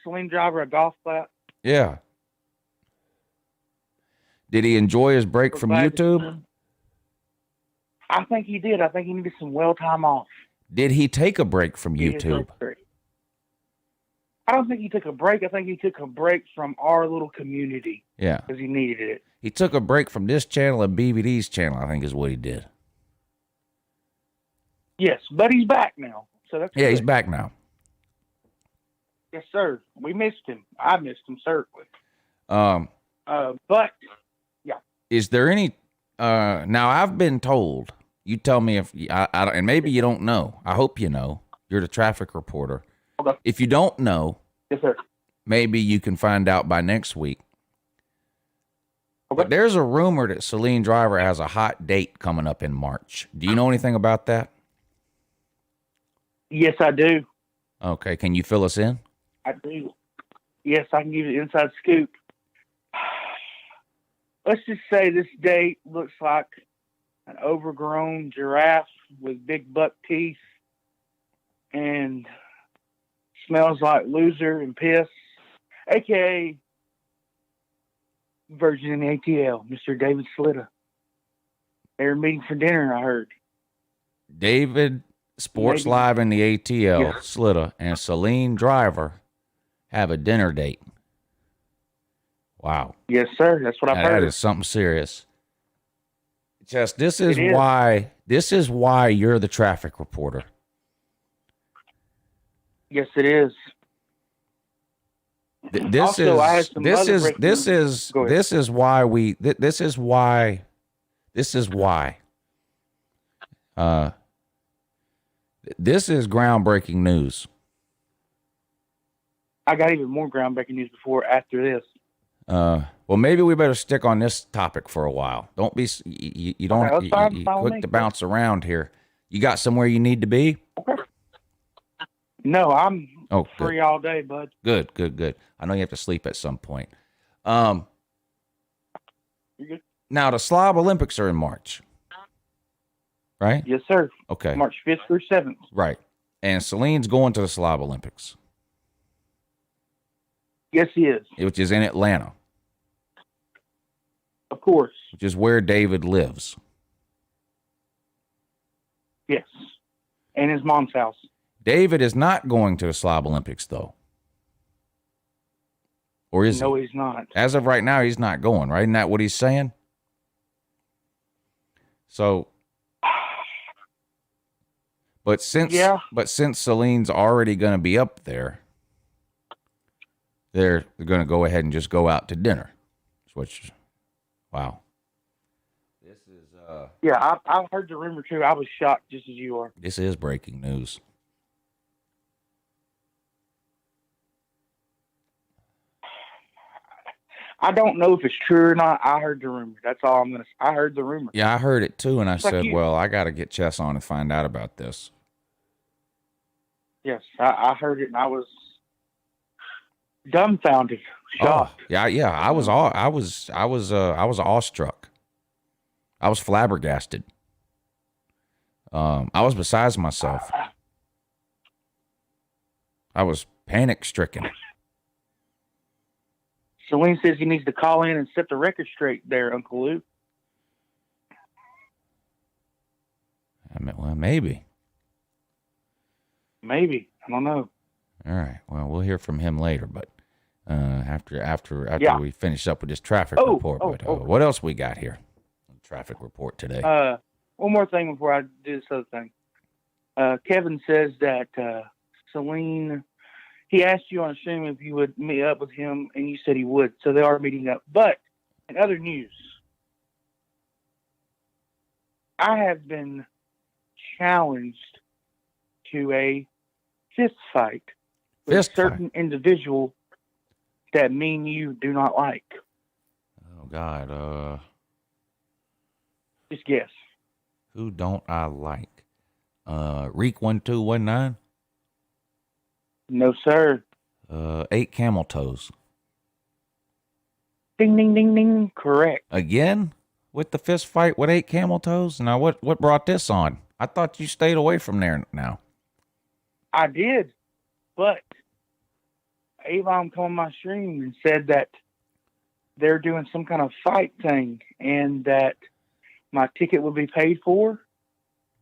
Celine Driver a golf clap. Yeah. Did he enjoy his break from YouTube? I think he did. I think he needed some well time off. Did he take a break from YouTube? I don't think he took a break. I think he took a break from our little community. Yeah. Because he needed it. He took a break from this channel and BBD's channel, I think is what he did. Yes, but he's back now. So that's Yeah, good. he's back now. Yes, sir. We missed him. I missed him, certainly. But, yeah. Is there any, now I've been told, you tell me if, and maybe you don't know. I hope you know. You're the traffic reporter. Okay. If you don't know, Yes, sir. maybe you can find out by next week. Okay. But there's a rumor that Celine Driver has a hot date coming up in March. Do you know anything about that? Yes, I do. Okay. Can you fill us in? I do. Yes, I can give you the inside scoop. Let's just say this date looks like an overgrown giraffe with big buck teeth and smells like loser and piss, a.k.a. Virgin in the ATL, Mr. David Slitta. They were meeting for dinner, I heard. David, Sports Live in the ATL, Yeah. Slitta, and Celine Driver have a dinner date. Wow. Yes, sir. That's what I've Now, heard. that is something serious. Just this is It is. why you're the traffic reporter. Yes, it is. This Also, I had some other breaking news. Go ahead. this is why this is groundbreaking news. I got even more groundbreaking news after this. Well, maybe we better stick on this topic for a while. Don't be you don't Okay, let's you follow quick me. to bounce around here. You got somewhere you need to be? No, I'm Oh, free all day, bud. Good. I know you have to sleep at some point. You good? Now the Slob Olympics are in March, right? Yes, sir. Okay, March 5th through 7th. right. And Celine's going to the Slob Olympics, Yes, he is. which is in Atlanta, Of course. which is where David lives. Yes. And his mom's house. David is not going to the Slob Olympics, though. Or is he? No, he's not. As of right now, he's not going, right? Isn't that what he's saying? So, but since Celine's already going to be up there, they're going to go ahead and just go out to dinner. Which, wow. This is Yeah, I heard the rumor too. I was shocked just as you are. This is breaking news. I don't know if it's true or not. I heard the rumor. That's all I'm gonna say. I heard the rumor. Yeah, I heard it too, and I It's like said, you. well, I got to get Chess on and find out about this. Yes, I heard it, and I was dumbfounded, shocked. Oh, yeah. I was awestruck. I was flabbergasted. I was besides myself. I was panic stricken. Celine says he needs to call in and set the record straight there, Uncle Lou. I mean, well, maybe. Maybe. I don't know. All right. Well, we'll hear from him later, but after Yeah. we finish up with this traffic report. But what else we got here? Traffic report today. One more thing before I do this other thing. Kevin says that Celine, he asked you on Zoom if you would meet up with him, and you said he would. So they are meeting up. But in other news, I have been challenged to a fist fight with a certain individual that me and you do not like. Oh, God. Just guess. Who don't I like? Reek 1219? No, sir. 8 Camel Toes. Ding, ding, ding, ding. Correct. Again? With the fist fight with 8 Camel Toes? Now, what brought this on? I thought you stayed away from there now. I did, but Avon came on my stream and said that they're doing some kind of fight thing and that my ticket would be paid for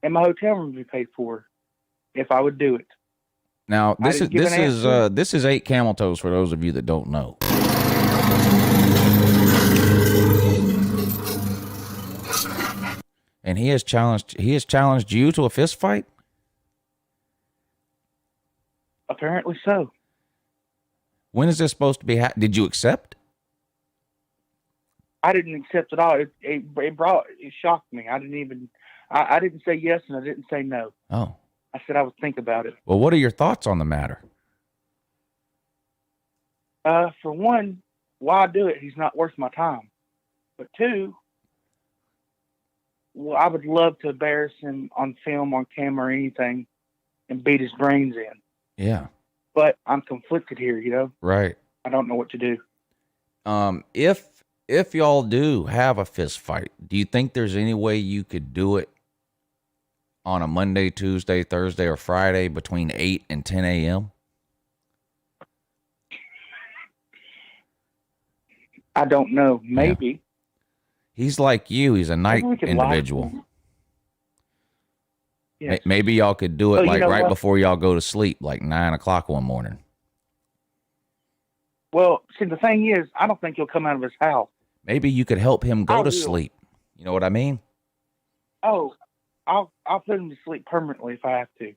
and my hotel room would be paid for if I would do it. Now, this is 8 Camel Toes for those of you that don't know. And he has challenged you to a fist fight? Apparently so. When is this supposed to be? Did you accept? I didn't accept at all. It shocked me. I didn't say yes and I didn't say no. Oh. I said I would think about it. Well, what are your thoughts on the matter? For one, why do it? He's not worth my time. But two, well, I would love to embarrass him on film, on camera, or anything, and beat his brains in. Yeah. But I'm conflicted here, you know? Right. I don't know what to do. If y'all do have a fist fight, do you think there's any way you could do it on a Monday, Tuesday, Thursday, or Friday between 8 and 10 a.m.? I don't know. Maybe. Yeah. He's like you. He's a night individual. Yes. Maybe y'all could do it right what? before y'all go to sleep, like 9 o'clock one morning. Well, see, the thing is, I don't think he'll come out of his house. Maybe you could help him go to sleep. You know what I mean? Oh, I'll put him to sleep permanently if I have to.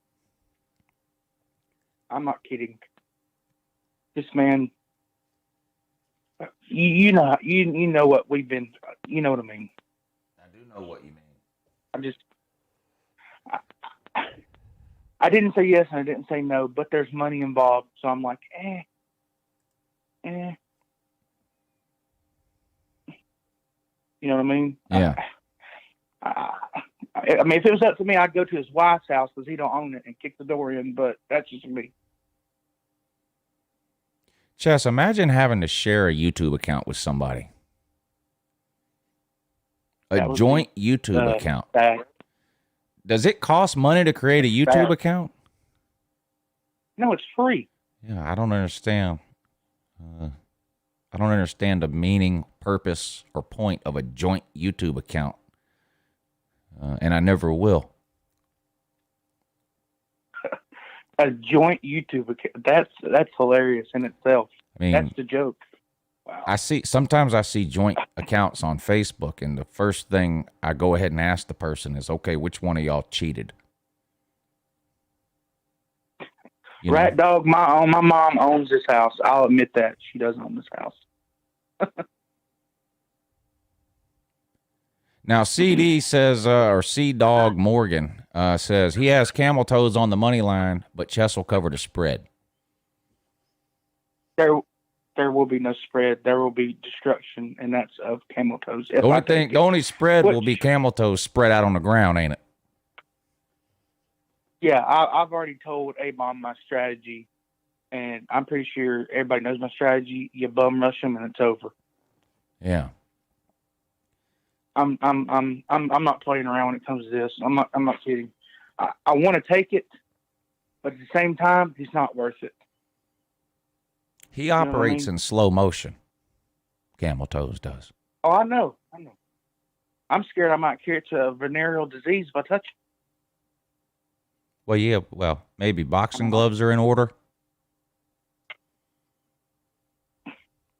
I'm not kidding. This man, you know what we've been. You know what I mean. I do know what you mean. I didn't say yes and I didn't say no, but there's money involved, so I'm like, You know what I mean? Yeah. I mean, if it was up to me, I'd go to his wife's house because he don't own it and kick the door in, but that's just me. Chess, imagine having to share a YouTube account with somebody. A joint YouTube account. Does it cost money to create a YouTube account? No, it's free. Yeah, I don't understand. I don't understand the meaning, purpose, or point of a joint YouTube account. And I never will. A joint YouTube account. That's hilarious in itself. I mean, that's the joke. Wow. Sometimes I see joint accounts on Facebook, and the first thing I go ahead and ask the person is, okay, which one of y'all cheated? Rat dog, my mom owns this house. I'll admit that. She does own this house. Now, CD says, or C-Dog Morgan says, he has camel toes on the money line, but Chess will cover the spread. There will be no spread. There will be destruction, and that's of camel toes. The only spread will be camel toes spread out on the ground, ain't it? Yeah, I've already told A-Bomb my strategy, and I'm pretty sure everybody knows my strategy. You bum rush them, and it's over. Yeah. I'm not playing around when it comes to this. I'm not kidding. I want to take it, but at the same time, it's not worth it. He operates in slow motion. Camel toes does. Oh, I know. I'm scared I might catch a venereal disease if I touch it. Well, yeah. Well, maybe boxing gloves are in order.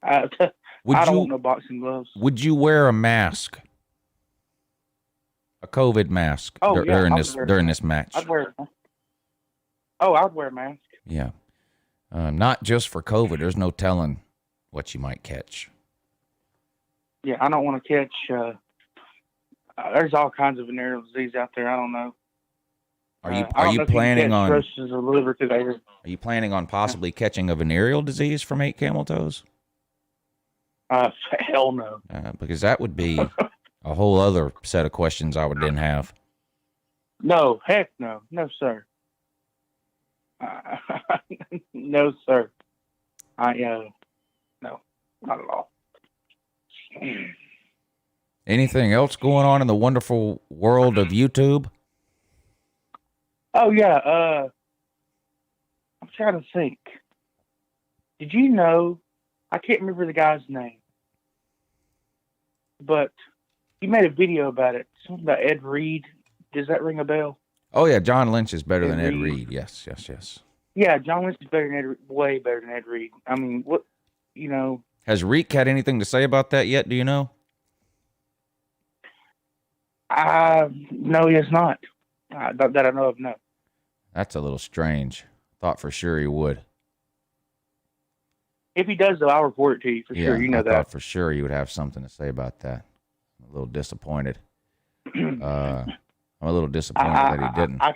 I don't want no boxing gloves. Would you wear a mask? A COVID mask during this match? I'd wear a mask. Yeah. Not just for COVID. There's no telling what you might catch. Yeah, I don't want to catch. There's all kinds of venereal disease out there. I don't know. Are you planning on cirrhosis of the liver today? Are you planning on possibly catching a venereal disease from 8 camel toes? Hell no. Because that would be a whole other set of questions I would then have. No, heck no. No, sir. No, sir. No, not at all. Anything else going on in the wonderful world of YouTube? Oh, yeah. I'm trying to think. Did you know, I can't remember the guy's name, but he made a video about it. Something about Ed Reed. Does that ring a bell? Oh, yeah. John Lynch is better than Ed Reed. Yes. Yeah, John Lynch is better than Ed Reed, way better than Ed Reed. I mean, what, Has Reek had anything to say about that yet? Do you know? No, he has not. That I know of, no. That's a little strange. Thought for sure he would. If he does, though, I'll report it to you for sure. You know that. I thought for sure you would have something to say about that. I'm a little disappointed. I'm a little disappointed that he didn't. I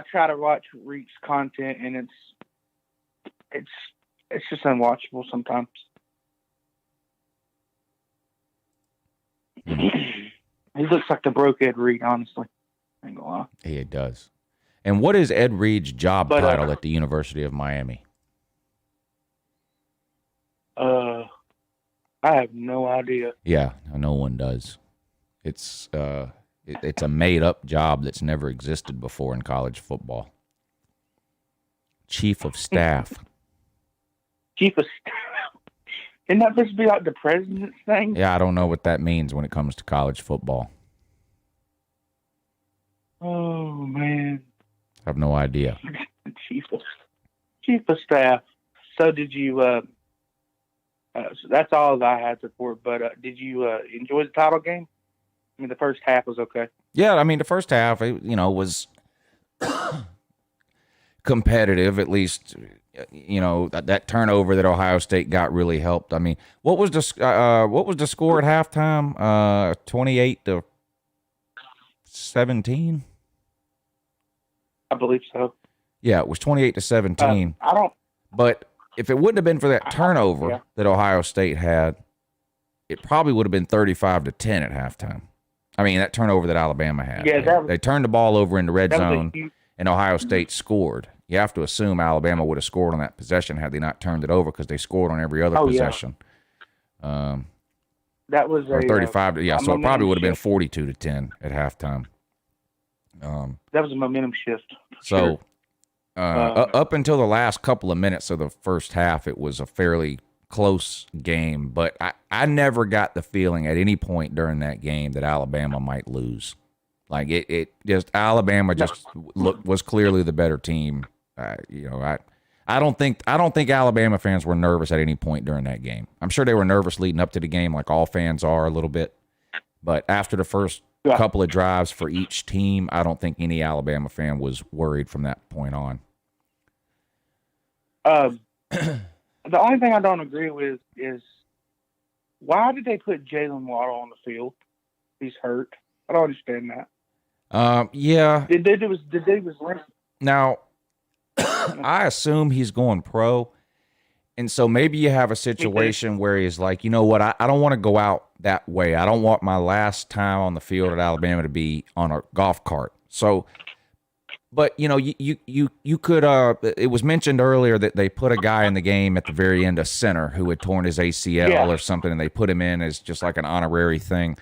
try to watch Reek's content, and it's just unwatchable sometimes. He looks like the broke Ed Reed, honestly. I ain't gonna lie. He does. And what is Ed Reed's job title at the University of Miami? I have no idea. Yeah, no one does. It's a made-up job that's never existed before in college football. Chief of Staff. Chief of Staff? Isn't that supposed to be like the president's thing? Yeah, I don't know what that means when it comes to college football. Oh, man. I have no idea. Chief of Staff. So did you... so that's all that I had to report, but did you enjoy the title game? I mean, the first half was okay. Yeah, I mean, the first half, was competitive. At least, that turnover that Ohio State got really helped. I mean, what was the score at halftime? 28-17. I believe so. Yeah, it was 28-17. But if it wouldn't have been for that turnover that Ohio State had, it probably would have been 35-10 at halftime. I mean, that turnover that Alabama had. Yeah, they turned the ball over in the red zone, and Ohio State scored. You have to assume Alabama would have scored on that possession had they not turned it over, because they scored on every other possession. That was or 35. So it probably would have been 42-10 at halftime. That was a momentum shift. So up until the last couple of minutes of the first half, it was a fairly close game, but I never got the feeling at any point during that game that Alabama might lose. Like it just Alabama just was clearly the better team. I don't think Alabama fans were nervous at any point during that game. I'm sure they were nervous leading up to the game, like all fans are a little bit. But after the first couple of drives for each team, I don't think any Alabama fan was worried from that point on. The only thing I don't agree with is why did they put Jalen Waddle on the field? He's hurt. I don't understand that. Yeah. The was now. I assume he's going pro, and so maybe you have a situation where he's like, you know what, I don't want to go out that way. I don't want my last time on the field at Alabama to be on a golf cart. So, but you know, you could. It was mentioned earlier that they put a guy in the game at the very end, a center who had torn his ACL or something, and they put him in as just like an honorary thing.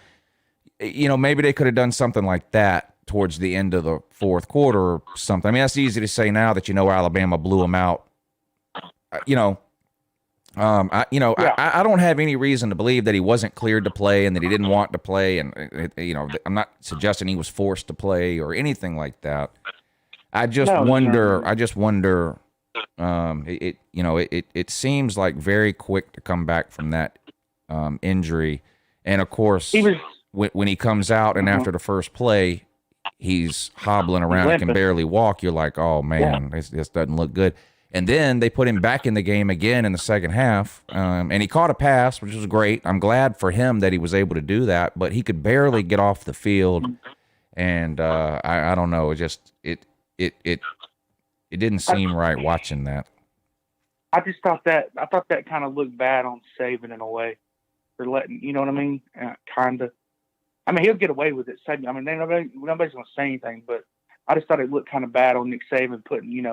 You know, maybe they could have done something like that towards the end of the fourth quarter or something. I mean, that's easy to say now that Alabama blew them out. I don't have any reason to believe that he wasn't cleared to play and that he didn't want to play. And, I'm not suggesting he was forced to play or anything like that. I just wonder. It seems like very quick to come back from that injury. And, of course, when he comes out and after the first play, he's hobbling around and can barely walk. You're like, oh, man, this doesn't look good. And then they put him back in the game again in the second half, and he caught a pass, which was great. I'm glad for him that he was able to do that, but he could barely get off the field. And I don't know. It didn't seem right watching that. I thought that kind of looked bad on Saban in a way for letting, you know what I mean? Kind of. I mean, he'll get away with it. I mean, nobody's going to say anything, but I just thought it looked kind of bad on Nick Saban putting,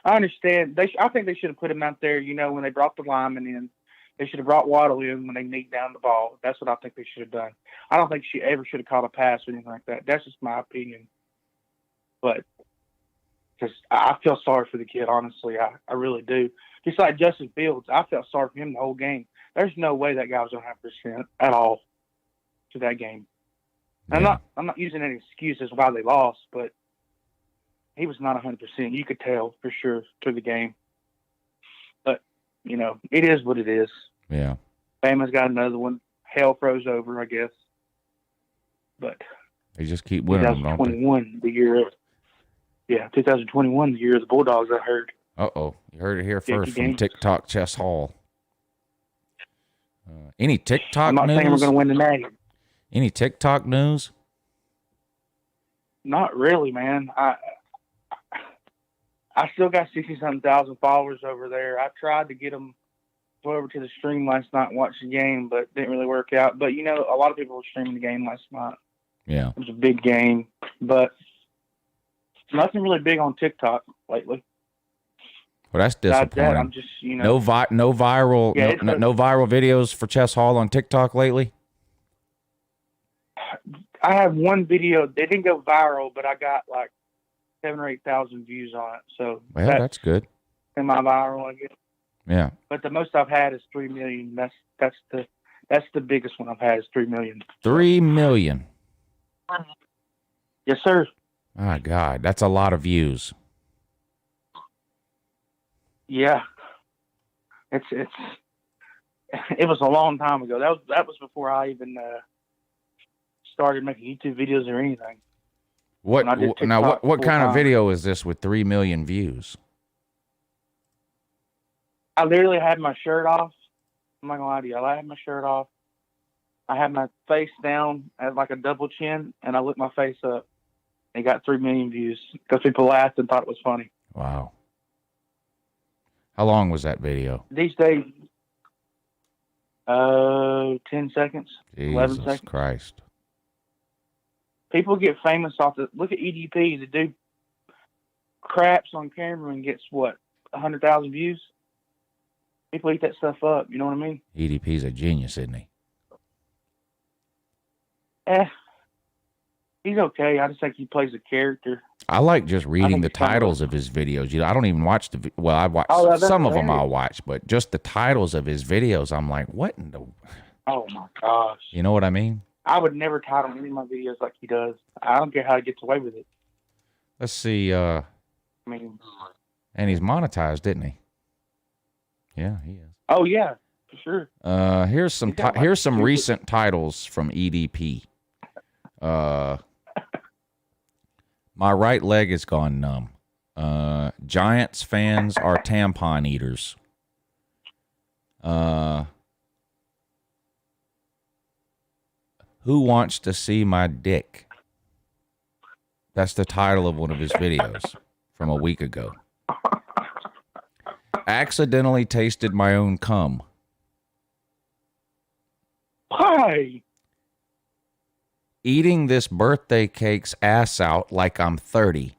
I understand. I think they should have put him out there, when they brought the lineman in. They should have brought Waddle in when they kneed down the ball. That's what I think they should have done. I don't think she ever should have caught a pass or anything like that. That's just my opinion. But because I feel sorry for the kid, honestly. I really do. Just like Justin Fields, I felt sorry for him the whole game. There's no way that guy was 100% at all to that game. Yeah. I'm not using any excuses why they lost, but he was not 100%. You could tell for sure through the game. But, it is what it is. Yeah. Bama's got another one. Hell froze over, I guess. But they just keep winning them, don't they? 2021, the year of 2021, the year of the Bulldogs, I heard. Uh-oh. You heard it here first from TikTok Chess Hall. Any TikTok news? I'm not saying we're going to win the Natty. Any TikTok news? Not really, man. I still got 60-something thousand followers over there. I tried to get them to go over to the stream last night and watch the game, but it didn't really work out. But, a lot of people were streaming the game last night. Yeah. It was a big game, but nothing really big on TikTok lately. Well, that's disappointing. I'm just, no viral videos for Chess Hall on TikTok lately? I have one video. They didn't go viral, but I got like 7,000 or 8,000 views on it. So that's good. Semi-viral, I guess. Yeah. But the most I've had is 3 million. That's the biggest one I've had is 3 million. 3 million. Yes, sir. My God, that's a lot of views. Yeah. It was a long time ago. That was before I even started making YouTube videos or anything. What kind of video is this with 3 million views? I literally had my shirt off. I'm not gonna lie to you. I had my shirt off. I had my face down at like a double chin, and I lit my face up. It got 3 million views because people laughed and thought it was funny. Wow. How long was that video? These days, 10 seconds, Jesus 11 seconds. Christ. People get famous off the... Look at EDP. The dude craps on camera and gets, 100,000 views? People eat that stuff up. You know what I mean? EDP's a genius, isn't he? He's okay. I just think he plays a character. I like just reading the titles of his videos. I don't even watch I watch some of them I'll watch, but just the titles of his videos, I'm like, what in the... Oh, my gosh. You know what I mean? I would never title any of my videos like he does. I don't care how he gets away with it. Let's see. I mean, And he's monetized, didn't he? Yeah, he is. oh yeah, for sure. Here's some recent titles from EDP. My right leg has gone numb. Giants fans are tampon eaters. Who wants to see my dick? That's the title of one of his videos from a week ago. Accidentally tasted my own cum. Why? Eating this birthday cake's ass out like I'm 30.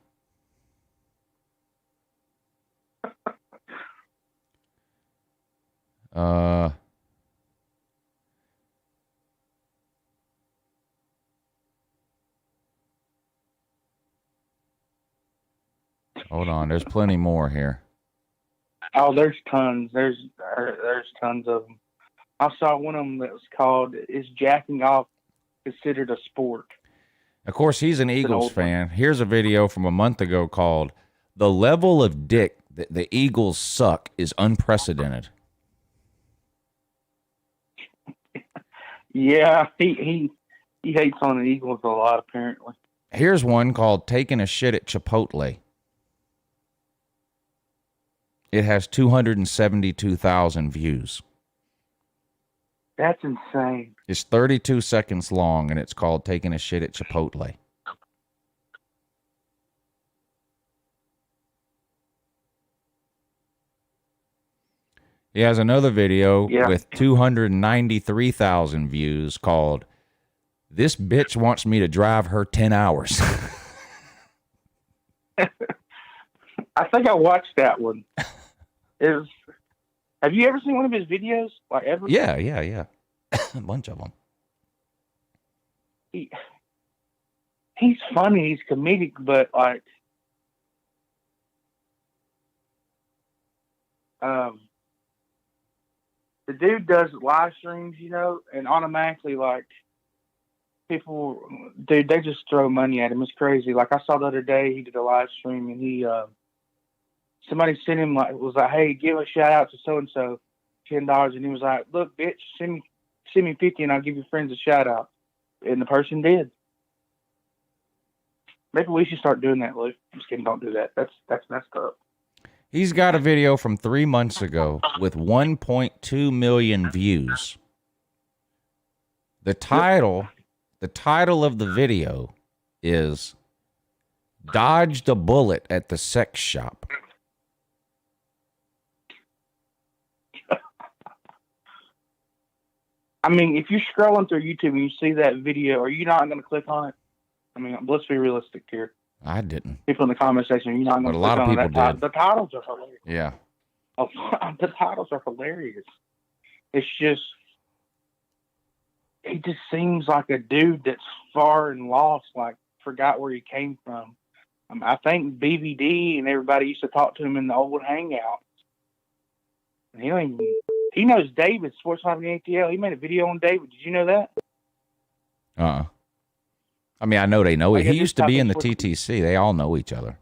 Hold on, there's plenty more here. Oh, there's tons. There's tons of them. I saw one of them that was called "Is Jacking Off Considered a Sport?" Of course, he's an Eagles fan. Here's a video from a month ago called "The Level of Dick That the Eagles Suck is Unprecedented." Yeah, he hates on the Eagles a lot, apparently. Here's one called "Taking a Shit at Chipotle." It has 272,000 views. That's insane. It's 32 seconds long, and it's called "Taking a Shit at Chipotle." He has another video with 293,000 views called "This Bitch Wants Me to Drive Her 10 Hours." I think I watched that one. Have you ever seen one of his videos? Like ever? Yeah. A bunch of them. He's funny. He's comedic, but like, the dude does live streams, and automatically, like, people, dude, they just throw money at him. It's crazy. Like I saw the other day, he did a live stream, and somebody sent him was like, "Hey, give a shout out to so and so, $10," and he was like, "Look, bitch, send me 50, and I'll give your friends a shout out." And the person did. Maybe we should start doing that, Lou. I'm just kidding. Don't do that. That's messed up. He's got a video from 3 months ago with 1.2 million views. The title of the video is "Dodged a Bullet at the Sex Shop." I mean, if you're scrolling through YouTube and you see that video, are you not going to click on it? I mean, let's be realistic here. I didn't. People in the comment section, you're not going to click on it. But a lot of people did. The titles are hilarious. Yeah. The titles are hilarious. It's just, he just seems like a dude that's far and lost, like forgot where he came from. I think BVD and everybody used to talk to him in the old hangouts. And he knows David, Sports Live in ATL. He made a video on David. Did you know that? I mean, I know they know it. He used to be in the TTC. They all know each other.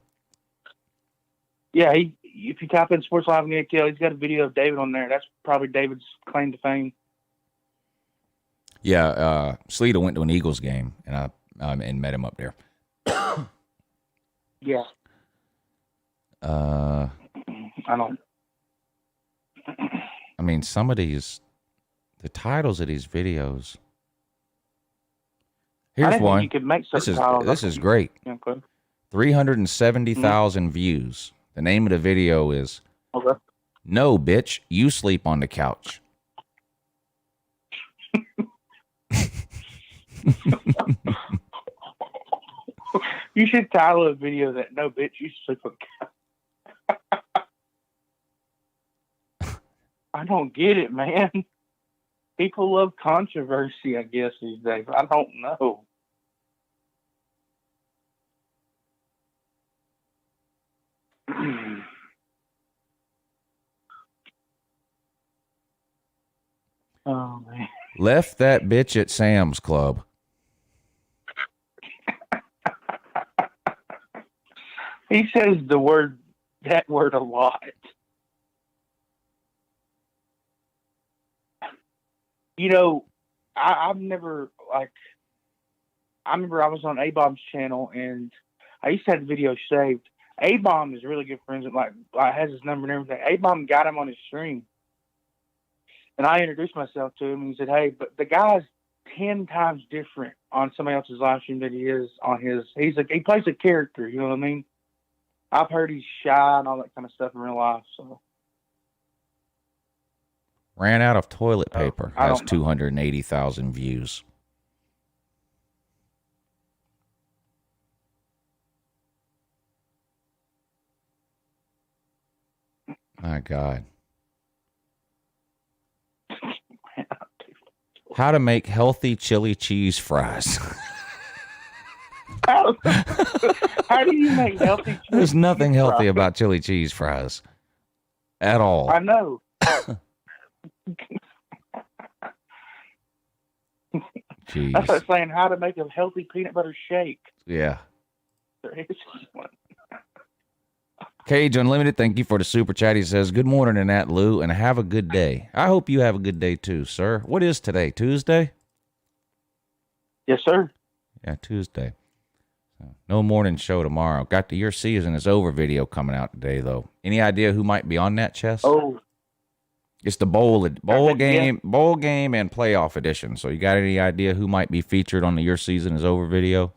Yeah, if you type in Sports Live in ATL, he's got a video of David on there. That's probably David's claim to fame. Yeah, Sleeta went to an Eagles game, and I met him up there. Yeah. I don't. I mean, some of the titles of these videos. Here's one. You could make this is great. Yeah, okay. 370,000 views. The name of the video is "No, Bitch, You Sleep on the Couch." You should title a video that "No, Bitch, You Sleep on the Couch." I don't get it, man. People love controversy, I guess, these days. I don't know. Oh, man. Left that bitch at Sam's Club. He says that word a lot. You know, I've never, like, I remember I was on A-Bomb's channel, and I used to have the video saved. A-Bomb is really good friends with, like, has his number and everything. A-Bomb got him on his stream. And I introduced myself to him, and he said, hey, but the guy's 10 times different on somebody else's live stream than he is on his. He plays a character, you know what I mean? I've heard he's shy and all that kind of stuff in real life, so. Ran out of toilet paper. Has 280,000 views. My God. How to make healthy chili cheese fries. How do you make healthy chili There's nothing cheese healthy fries? about chili cheese fries at all. I know. Jeez. That's like saying how to make a healthy peanut butter shake. Yeah. There is one. Cage Unlimited, thank you for the super chat. He says, good morning, UncleLou, and have a good day. I hope you have a good day too, sir. What is today, Tuesday? Yes, sir. Yeah, Tuesday. No morning show tomorrow. Got the Your Season is Over video coming out today, though. Any idea who might be on that, Chess? Oh. It's the bowl game Yeah. and playoff edition. So you got any idea who might be featured on the Your Season is Over video?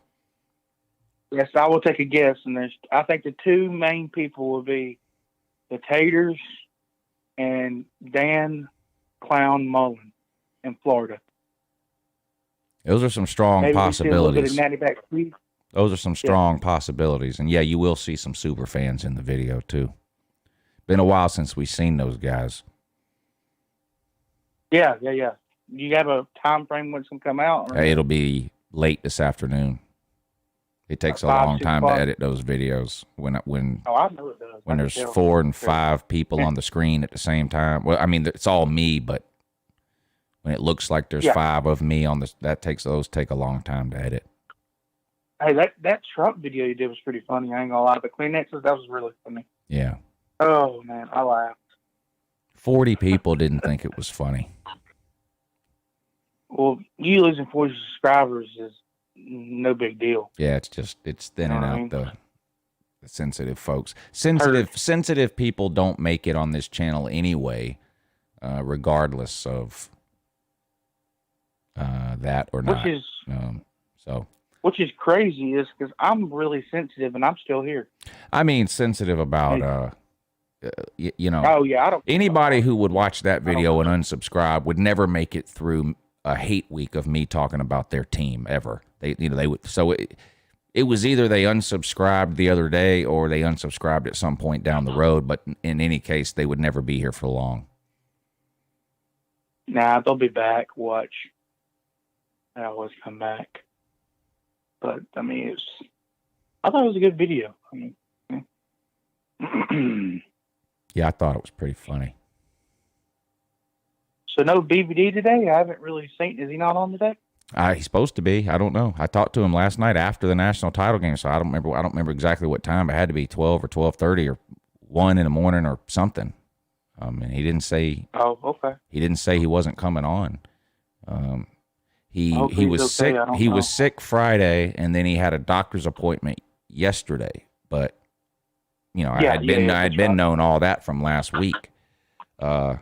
Yes, I will take a guess, and I think the two main people will be the Gators and Dan Clown Mullen in Florida. Those are some strong Maybe possibilities. We see a little bit of Natty Back Creek. Those are some strong possibilities. And yeah, you will see some super fans in the video too. Been a while since we've seen those guys. Yeah. You have a time frame when it's going to come out? Or? It'll be late this afternoon. It takes a long time to edit those videos when I know it does. when there's 4 and 5 people on the screen at the same time. Well, I mean, it's all me, but when it looks like there's 5 of me on this, those take a long time to edit. Hey, that Trump video you did was pretty funny. I ain't gonna lie. The Kleenexes, that was really funny. Yeah. Oh man, I laughed. 40 people didn't think it was funny. Well, you losing 40 subscribers is no big deal. Yeah, it's thinning out the sensitive folks. Sensitive people don't make it on this channel anyway, regardless of that or not. Which is crazy is because I'm really sensitive and I'm still here. I mean, sensitive about you know. Oh yeah, I don't. Anybody who would watch that video and unsubscribe would never make it through a hate week of me talking about their team ever. They would. So it was either they unsubscribed the other day or they unsubscribed at some point down the road. But in any case, they would never be here for long. Nah, they'll be back. Watch. They always come back. But I mean, I thought it was a good video. I mean, yeah, I thought it was pretty funny. So no BVD today? I haven't really seen. Is he not on today? He's supposed to be. I don't know. I talked to him last night after the national title game, so I don't remember exactly what time. It had to be 12 or 12:30 or 1 in the morning or something. And he didn't say. Oh, okay. He didn't say he wasn't coming on. He was okay. sick. He was sick Friday, and then he had a doctor's appointment yesterday. But I had been known all that from last week. But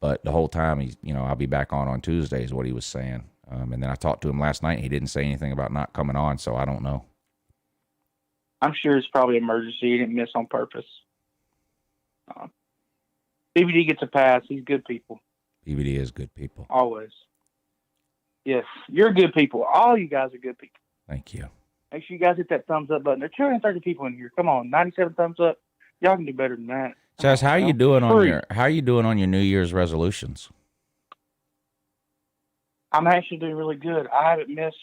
the whole time he's, I'll be back on Tuesday is what he was saying. And then I talked to him last night. And he didn't say anything about not coming on, so I don't know. I'm sure it's probably emergency. He didn't miss on purpose. BVD gets a pass. He's good people. BVD is good people. Always. Yes, you're good people. All you guys are good people. Thank you. Make sure you guys hit that thumbs up button. There's 230 people in here. Come on, 97 thumbs up. Y'all can do better than that. Chaz, how are you doing on your New Year's resolutions? I'm actually doing really good. I haven't missed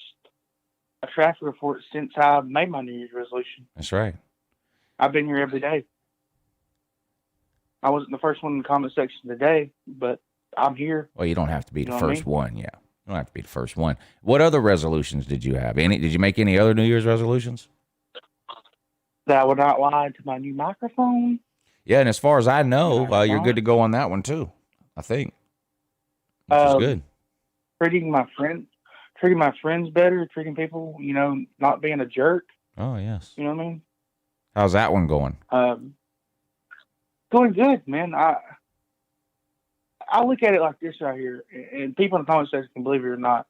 a traffic report since I made my New Year's resolution. That's right. I've been here every day. I wasn't the first one in the comment section today, but I'm here. Well, you don't have to be the first one, yeah. You don't have to be the first one. What other resolutions did you have? Did you make any other New Year's resolutions? that I would not lie to my new microphone. Yeah, and as far as I know, No, you're good to go on that one too. I think, which is good. Treating my friends better, treating people, not being a jerk. Oh yes. You know what I mean? How's that one going? Going good, man. I look at it like this right here, and people in the comment section can believe it or not.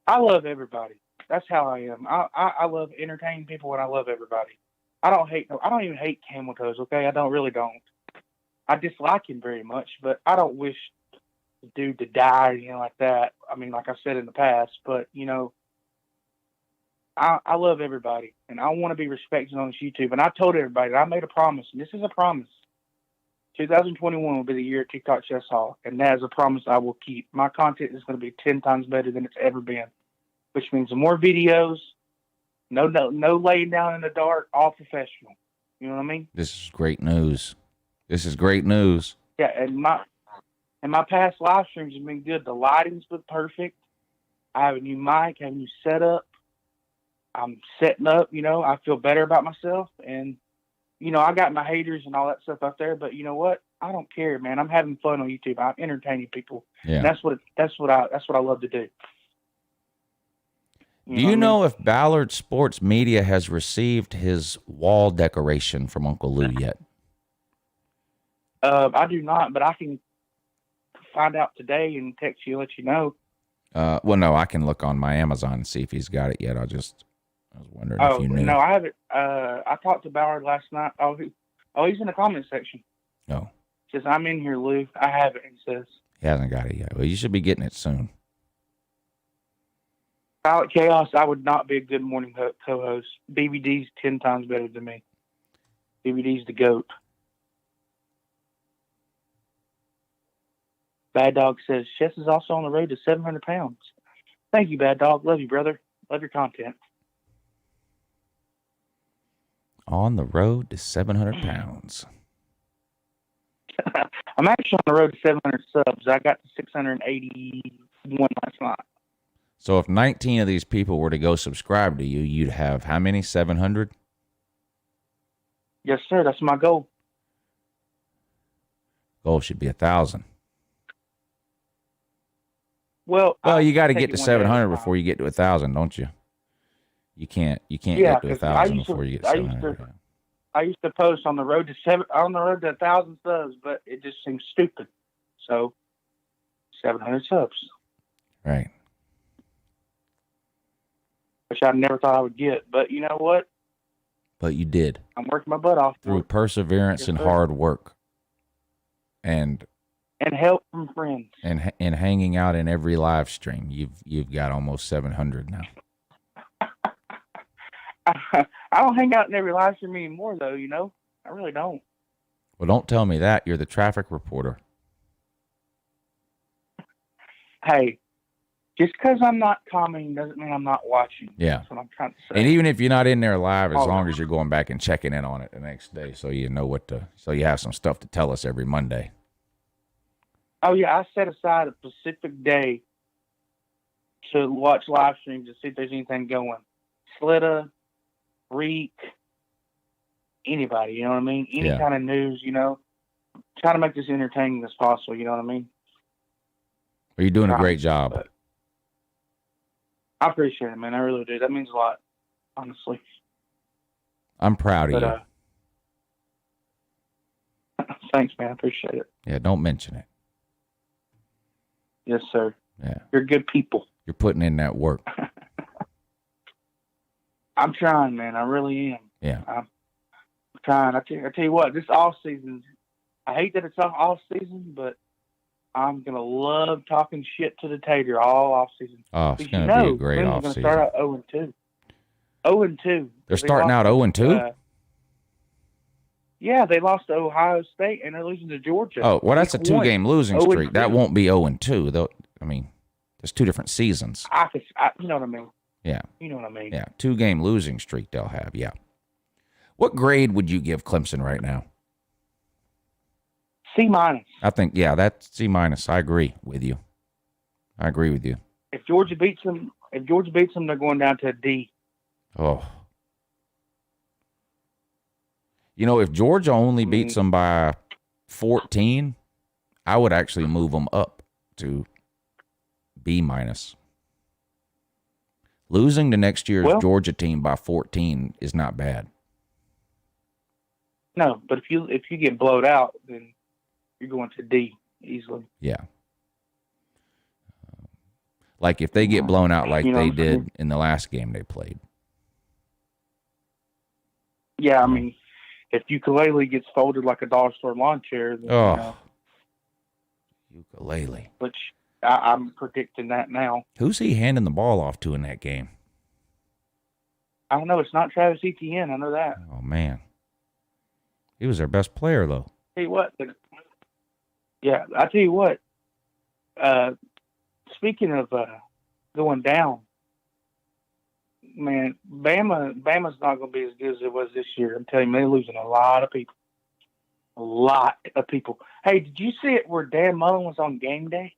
I love everybody. That's how I am. I love entertaining people, and I love everybody. I don't even hate camel toes. Okay, I really don't. I dislike him very much, but I don't wish the dude to die or anything like that. I mean, like I said in the past, but I love everybody, and I want to be respected on this YouTube. And I told everybody that I made a promise, and this is a promise. 2021 will be the year of TikTok Chess Hall, and that is a promise I will keep. My content is going to be 10 times better than it's ever been, which means more videos, no laying down in the dark, all professional. You know what I mean? This is great news. Yeah, and my past live streams have been good. The lighting's been perfect. I have a new mic, I have a new setup. I'm setting up, I feel better about myself, and I got my haters and all that stuff out there, but you know what? I don't care, man. I'm having fun on YouTube. I'm entertaining people. Yeah. And that's what I love to do. Do you know if Ballard Sports Media has received his wall decoration from UncleLou yet? I do not, but I can find out today and text you and let you know. Well, no, I can look on my Amazon and see if he's got it yet. I was wondering if you knew. No, I haven't. I talked to Ballard last night. He's in the comment section. Oh. Says, I'm in here, Lou. I have it, he says. He hasn't got it yet. Well, you should be getting it soon. Without Chaos, I would not be a good morning co-host. BBD's 10 times better than me. BBD's the GOAT. Bad Dog says, Chess is also on the road to 700 pounds. Thank you, Bad Dog. Love you, brother. Love your content. On the road to 700 pounds. I'm actually on the road to 700 subs. I got to 681 last night. So if 19 of these people were to go subscribe to you, you'd have how many? 700? Yes, sir. That's my goal. Goal should be 1,000. Well, you got to get to 700 before you get to 1,000, don't you? You can't get to 1,000 before you get to 700. I used to post on the road to 1,000 subs, but it just seems stupid. So 700 subs. Right. Which I never thought I would get, but you know what? But you did. I'm working my butt off through perseverance and hard work, and help from friends, and hanging out in every live stream. You've got almost 700 now. I don't hang out in every live stream anymore, though. I really don't. Well, don't tell me that. You're the traffic reporter. Hey. Just because I'm not commenting doesn't mean I'm not watching. Yeah. That's what I'm trying to say. And even if you're not in there live, as long as you're going back and checking in on it the next day, so you know so you have some stuff to tell us every Monday. Oh, yeah. I set aside a specific day to watch live streams to see if there's anything going. Slitta, Reek, anybody, you know what I mean? Any kind of news, Try to make this entertaining as possible, you know what I mean? Well, you're doing a great job. I appreciate it, man. I really do. That means a lot, honestly. I'm proud of you. Thanks, man. I appreciate it. Yeah, don't mention it. Yes, sir. Yeah. You're good people. You're putting in that work. I'm trying, man. I really am. Yeah. I'm trying. I tell you what, this off season, I hate that it's off season, but I'm going to love talking shit to the Tater all off season. Oh, it's going to be a great off season. They're going to start out 0-2. 0-2. They're starting out 0-2? Yeah, they lost to Ohio State, and they're losing to Georgia. Oh, well, that's a 2-game losing streak. That won't be 0-2. Though. I mean, there's 2 different seasons. You know what I mean? Yeah. You know what I mean? Yeah, 2-game losing streak they'll have, yeah. What grade would you give Clemson right now? C-. I think, that's C-. I agree with you. If Georgia beats them, they're going down to a D. Oh. You know, if Georgia only beats them by 14, I would actually move them up to B-. Losing to next year's Georgia team by 14 is not bad. No, but if you get blowed out, then you're going to D easily. Yeah. Like if they get blown out like they did in the last game they played. Yeah, I mean, if ukulele gets folded like a dollar store lawn chair, then, ukulele. Which I'm predicting that now. Who's he handing the ball off to in that game? I don't know. It's not Travis Etienne. I know that. Oh, man. He was their best player, though. Tell you what. Yeah, I tell you what. Speaking of going down, man, Bama's not going to be as good as it was this year. I'm telling you, they're losing a lot of people. A lot of people. Hey, did you see it where Dan Mullen was on game day?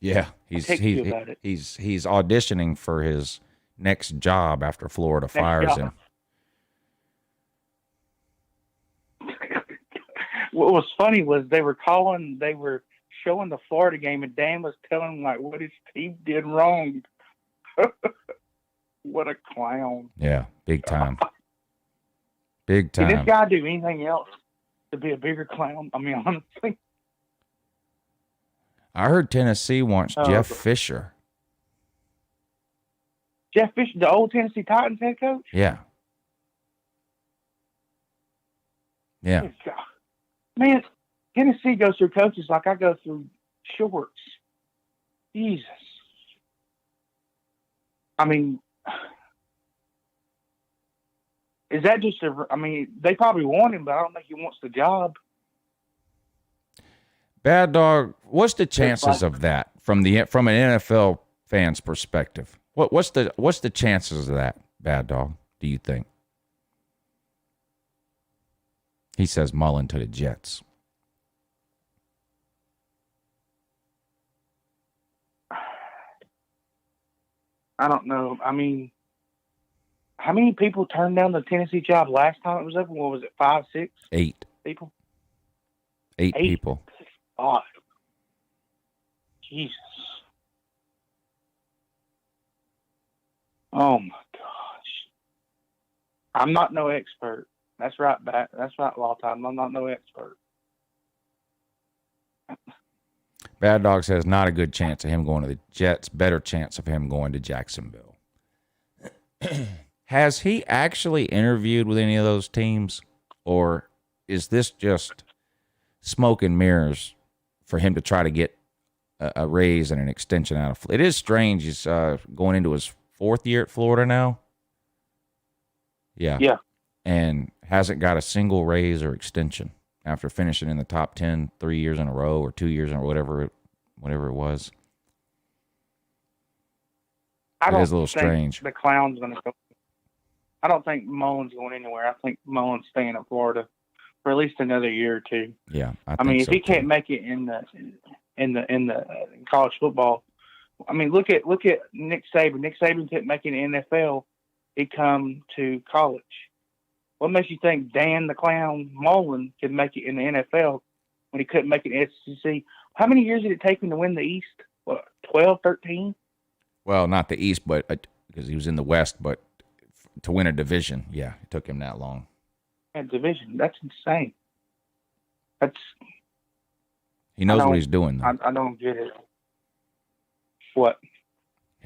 Yeah, he's auditioning for his next job after Florida fires him. What was funny was they were showing the Florida game, and Dan was telling him like what his team did wrong. What a clown! Yeah, big time. Big time. Did this guy do anything else to be a bigger clown? I mean, honestly. I heard Tennessee wants Jeff Fisher. Jeff Fisher, the old Tennessee Titans head coach? Yeah. Yeah. Man, Tennessee goes through coaches like I go through shorts. Jesus. I mean, is that just they probably want him, but I don't think he wants the job. Bad Dog, what's the chances of that from an NFL fan's perspective? What's the chances of that, Bad Dog, do you think? He says Mullen to the Jets. I don't know. I mean, how many people turned down the Tennessee job last time it was open? What was it, 5, 6? 8 people? 8 people. God. Jesus. Oh, my gosh. I'm not no expert. That's right, That's right, Law Time. I'm not no expert. Bad Dog says not a good chance of him going to the Jets. Better chance of him going to Jacksonville. Has he actually interviewed with any of those teams? Or is this just smoke and mirrors for him to try to get a raise and an extension out of Florida? It is strange. He's going into his 4th year at Florida now. Yeah. Yeah. And hasn't got a single raise or extension after finishing in the top 10 3 years in a row or 2 years or whatever it was. It is a little strange. The clown's going to go. I don't think Mullen's going anywhere. I think Mullen's staying in Florida for at least another year or two. Yeah, I mean, if he can't make it in college football, I mean, look at Nick Saban. Nick Saban couldn't make it in the NFL. He come to college. What makes you think Dan the Clown Mullen could make it in the NFL when he couldn't make it in the SEC? How many years did it take him to win the East? What, 12, 13? Well, not the East, but because he was in the West, but to win a division, yeah, it took him that long. A division, that's insane. He knows what he's doing, though. I don't get it. What?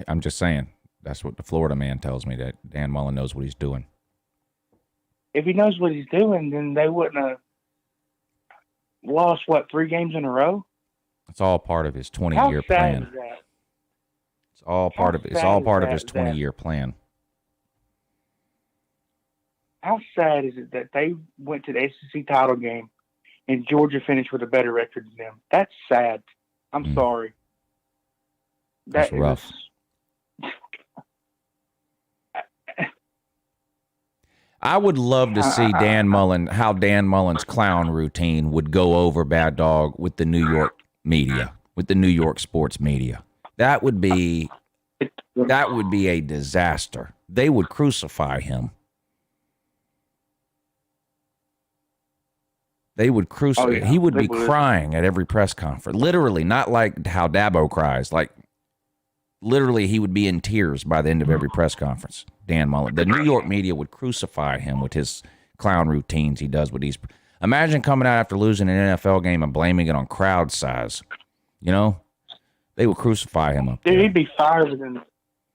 I'm just saying. That's what the Florida man tells me, that Dan Mullen knows what he's doing. If he knows what he's doing, then they wouldn't have lost, 3 games in a row? It's all part of his 20-year plan. How sad is that? It's all part of his 20-year plan. How sad is it that they went to the SEC title game and Georgia finished with a better record than them? That's sad. I'm sorry. That's rough. I would love to see how Dan Mullen's clown routine would go over, Bad Dog, with the New York media, with the New York sports media. That would be a disaster. They would crucify him. They would crucify. Oh, yeah. He would They be would. crying at every press conference. Literally, not like how Dabo cries. Like, literally, he would be in tears by the end of every press conference. Dan Mullen. The New York media would crucify him with his clown routines he does with these. Imagine coming out after losing an NFL game and blaming it on crowd size. You know? They would crucify him up there. Dude, he'd be fired within.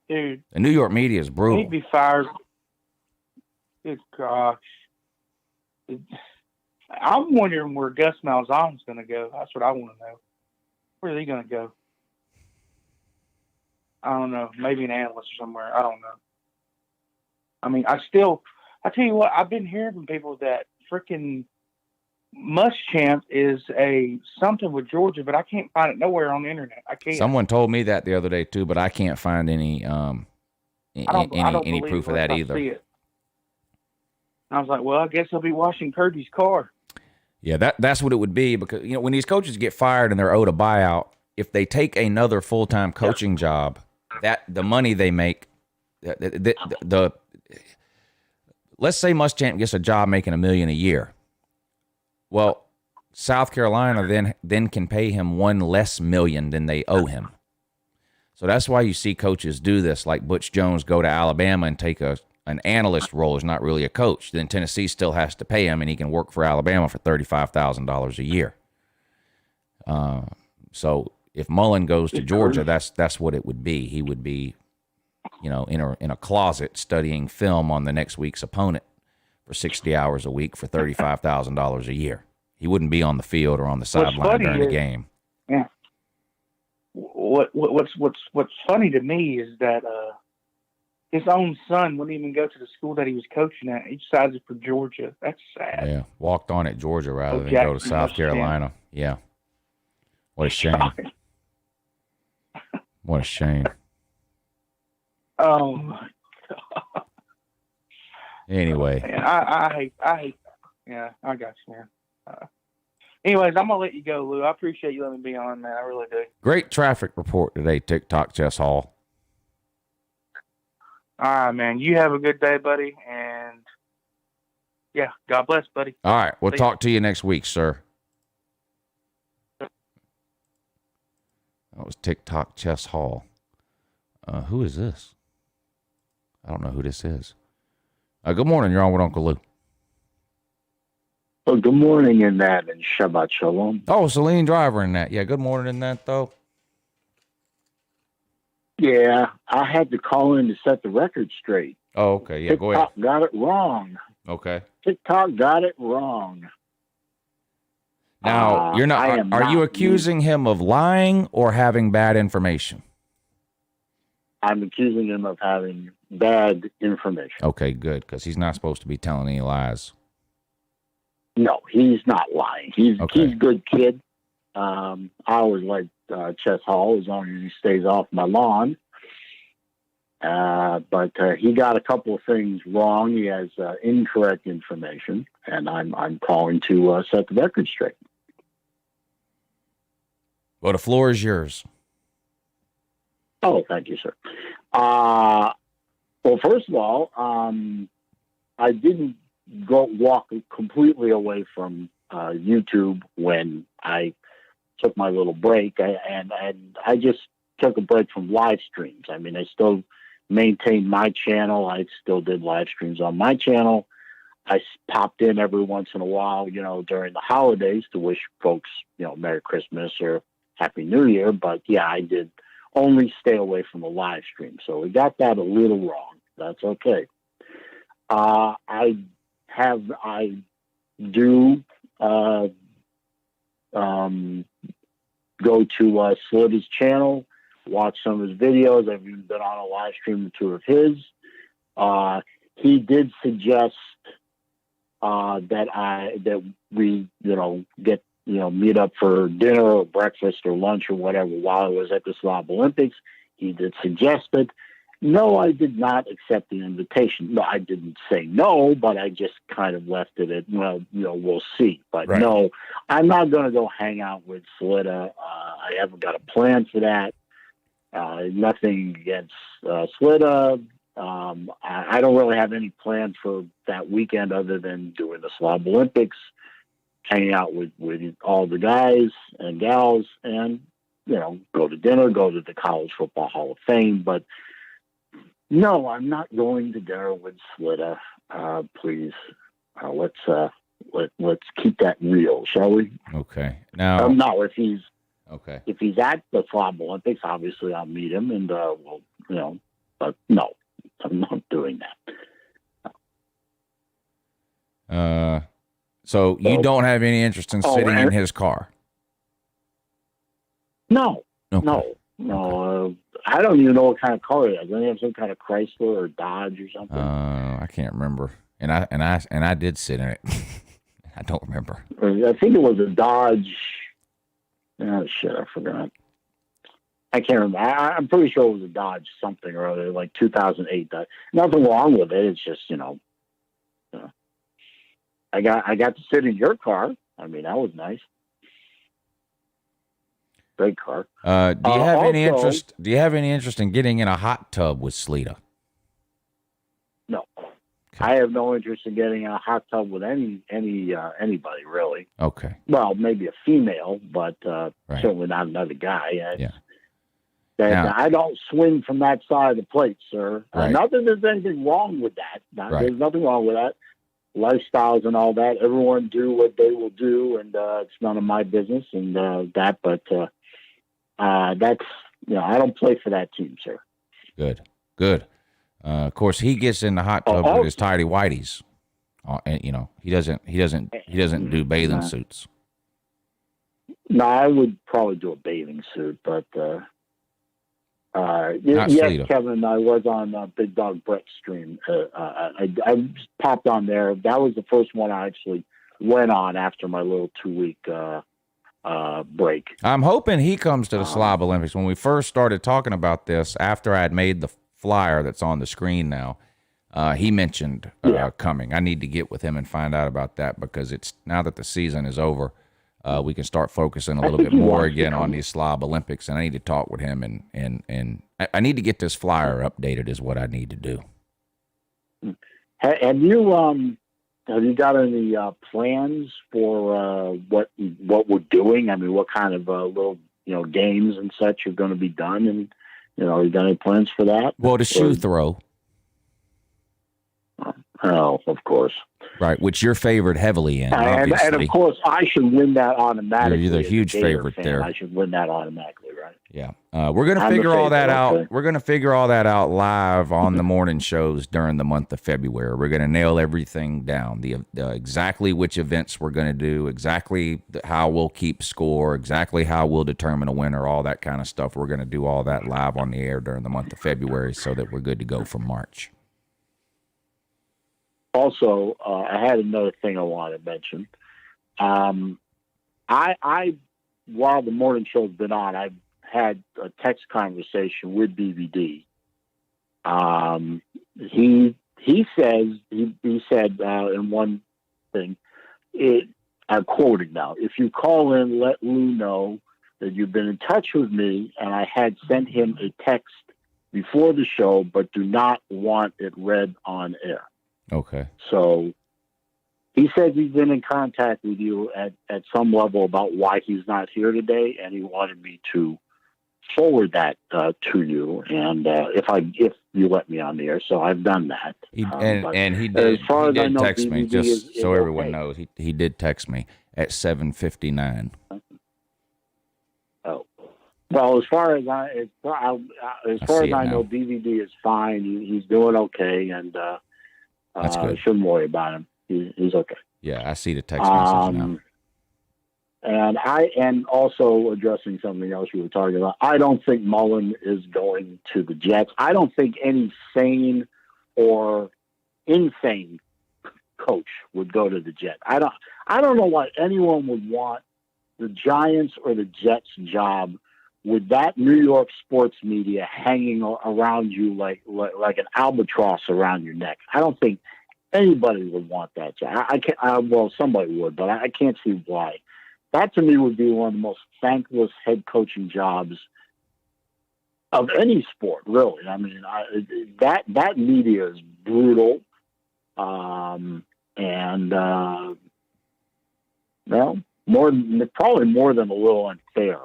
Dude. The New York media is brutal. He'd be fired. Good gosh. I'm wondering where Gus Malzahn's going to go. That's what I want to know. Where is he going to go? I don't know. Maybe an analyst or somewhere. I don't know. I mean, I tell you what, I've been hearing from people that freaking Muschamp is a something with Georgia, but I can't find it nowhere on the internet. I can't. Someone told me that the other day too, but I can't find any proof of that either. And I was like, well, I guess he'll be washing Kirby's car. Yeah, that's what it would be, because when these coaches get fired and they're owed a buyout, if they take another full-time coaching job, that the money they make, the let's say Muschamp gets a job making $1 million a year. Well, South Carolina then can pay him $1 less million than they owe him. So that's why you see coaches do this, like Butch Jones go to Alabama and take an analyst role. Is not really a coach. Then Tennessee still has to pay him, and he can work for Alabama for $35,000 a year. So if Mullen goes to Georgia, that's what it would be. He would be, in a closet studying film on the next week's opponent for 60 hours a week for $35,000 a year. He wouldn't be on the field or on the sideline during the game. Yeah. What's funny to me is that his own son wouldn't even go to the school that he was coaching at. He decided for Georgia. That's sad. Yeah, walked on at Georgia rather than go to South Carolina. Yeah. What a shame. What a shame. Oh my God. Anyway. Man, I hate. Yeah, I got you, man. Anyways, I'm gonna let you go, Lou. I appreciate you letting me be on, man. I really do. Great traffic report today, TikTok Chess Hall. All right, man. You have a good day, buddy, and yeah, God bless, buddy. All right, we'll talk to you next week, sir. That was TikTok Chess Hall. Who is this? I don't know who this is. Good morning. You're on with Uncle Lou. Well, good morning in that, and Shabbat Shalom. Oh, Celine Driver in that. Yeah, good morning in that, though. Yeah, I had to call in to set the record straight. Oh, okay. Yeah, go ahead. TikTok got it wrong. Okay. TikTok got it wrong. Now, you're not. Are you accusing him of lying or having bad information? I'm accusing him of having bad information. Okay, good, because he's not supposed to be telling any lies. No, he's not lying. He's a good kid. I always like Chess Hall as long as he stays off my lawn. But he got a couple of things wrong. He has incorrect information, and I'm calling to set the record straight. Well, the floor is yours. Oh, thank you, sir. Well, first of all, I didn't walk completely away from YouTube when I took my little break, and I just took a break from live streams. I mean, I still maintained my channel. I still did live streams on my channel. I popped in every once in a while, during the holidays to wish folks, Merry Christmas or Happy New Year. But yeah, I did only stay away from the live stream. So we got that a little wrong. That's okay. I do go to Slitty's channel, watch some of his videos. I've even been on a live stream or two of his. He did suggest that we get meet up for dinner or breakfast or lunch or whatever while I was at the Slob Olympics. He did suggest it. No, I did not accept the invitation. No, I didn't say no, but I just kind of left it at, we'll see. But right. No, I'm not going to go hang out with Slitta. I haven't got a plan for that. Nothing against Slitta. I don't really have any plans for that weekend other than doing the Slob Olympics, hanging out with all the guys and gals, and go to dinner, go to the College Football Hall of Fame. But no, I'm not going to dinner with Slitta. Please, let's keep that real, shall we? Okay. Now, no, if he's at the Slob Olympics, obviously I'll meet him, and but no, I'm not doing that. So you don't have any interest in sitting in his car? No, okay. no. I don't even know what kind of car it is. Doesn't he have some kind of Chrysler or Dodge or something? I can't remember. And I did sit in it. I don't remember. I think it was a Dodge. Oh shit, I forgot. I can't remember. I'm pretty sure it was a Dodge something or other, like 2008. Nothing wrong with it. It's just I got to sit in your car. I mean, that was nice. Great car. Do you have any interest? Do you have any interest in getting in a hot tub with Sleeta? No, okay. I have no interest in getting in a hot tub with anybody really. Okay. Well, maybe a female, but right. certainly not another guy. Yeah. Now, I don't swing from that side of the plate, sir. Right. Not that there's anything wrong with that. Right. There's nothing wrong with that. Lifestyles and all that. Everyone do what they will do, and it's none of my business. And that, but that's I don't play for that team, sir. Good. Of course, he gets in the hot tub with his tidy whities. And he doesn't do bathing suits. No, I would probably do a bathing suit, but yes, Sleeta. Kevin, I was on Big Dog Brett's stream. I popped on there. That was the first one I actually went on after my little 2-week break. I'm hoping he comes to the Slob Olympics. When we first started talking about this, after I had made the flyer that's on the screen now, he mentioned coming. I need to get with him and find out about that, because it's now that the season is over, we can start focusing a little bit more again on these Slob Olympics, and I need to talk with him, and I need to get this flyer updated is what I need to do. Have you got any plans for what we're doing? I mean, what kind of little games and such are going to be done, and you got any plans for that? Well, the shoe throw. Oh, of course. Right, which you're favored heavily in, obviously. And of course, I should win that automatically. You're the huge favorite fan. there. I should win that automatically, right? Yeah, we're going to figure all that out. Okay. We're going to figure all that out live on the morning shows during the month of February. We're going to nail everything down, the exactly which events we're going to do, exactly how we'll keep score, exactly how we'll determine a winner, all that kind of stuff. We're going to do all that live on the air during the month of February so that we're good to go for March. Also, I had another thing I wanted to mention. I while the morning show's been on, I've had a text conversation with BVD. He said in one thing, I'm quoting now, if you call in, let Lou know that you've been in touch with me and I had sent him a text before the show, but do not want it read on air. Okay. So he says he's been in contact with you at some level about why he's not here today, and he wanted me to forward that to you, and if you let me on the air, so I've done that. He did text me, just so everyone knows. He did text me at 7:59. Oh, well, as far as I know, DVD is fine. He's doing okay, and that's good. Shouldn't worry about him. He's okay. Yeah, I see the text message now. And also addressing something else you were talking about, I don't think Mullen is going to the Jets. I don't think any sane or insane coach would go to the Jets. I don't know why anyone would want the Giants or the Jets job with that New York sports media hanging around you like an albatross around your neck. I don't think anybody would want that job. I can't. Well, somebody would, but I can't see why. That to me would be one of the most thankless head coaching jobs of any sport, really. I mean, that media is brutal, and Well, probably more than a little unfair.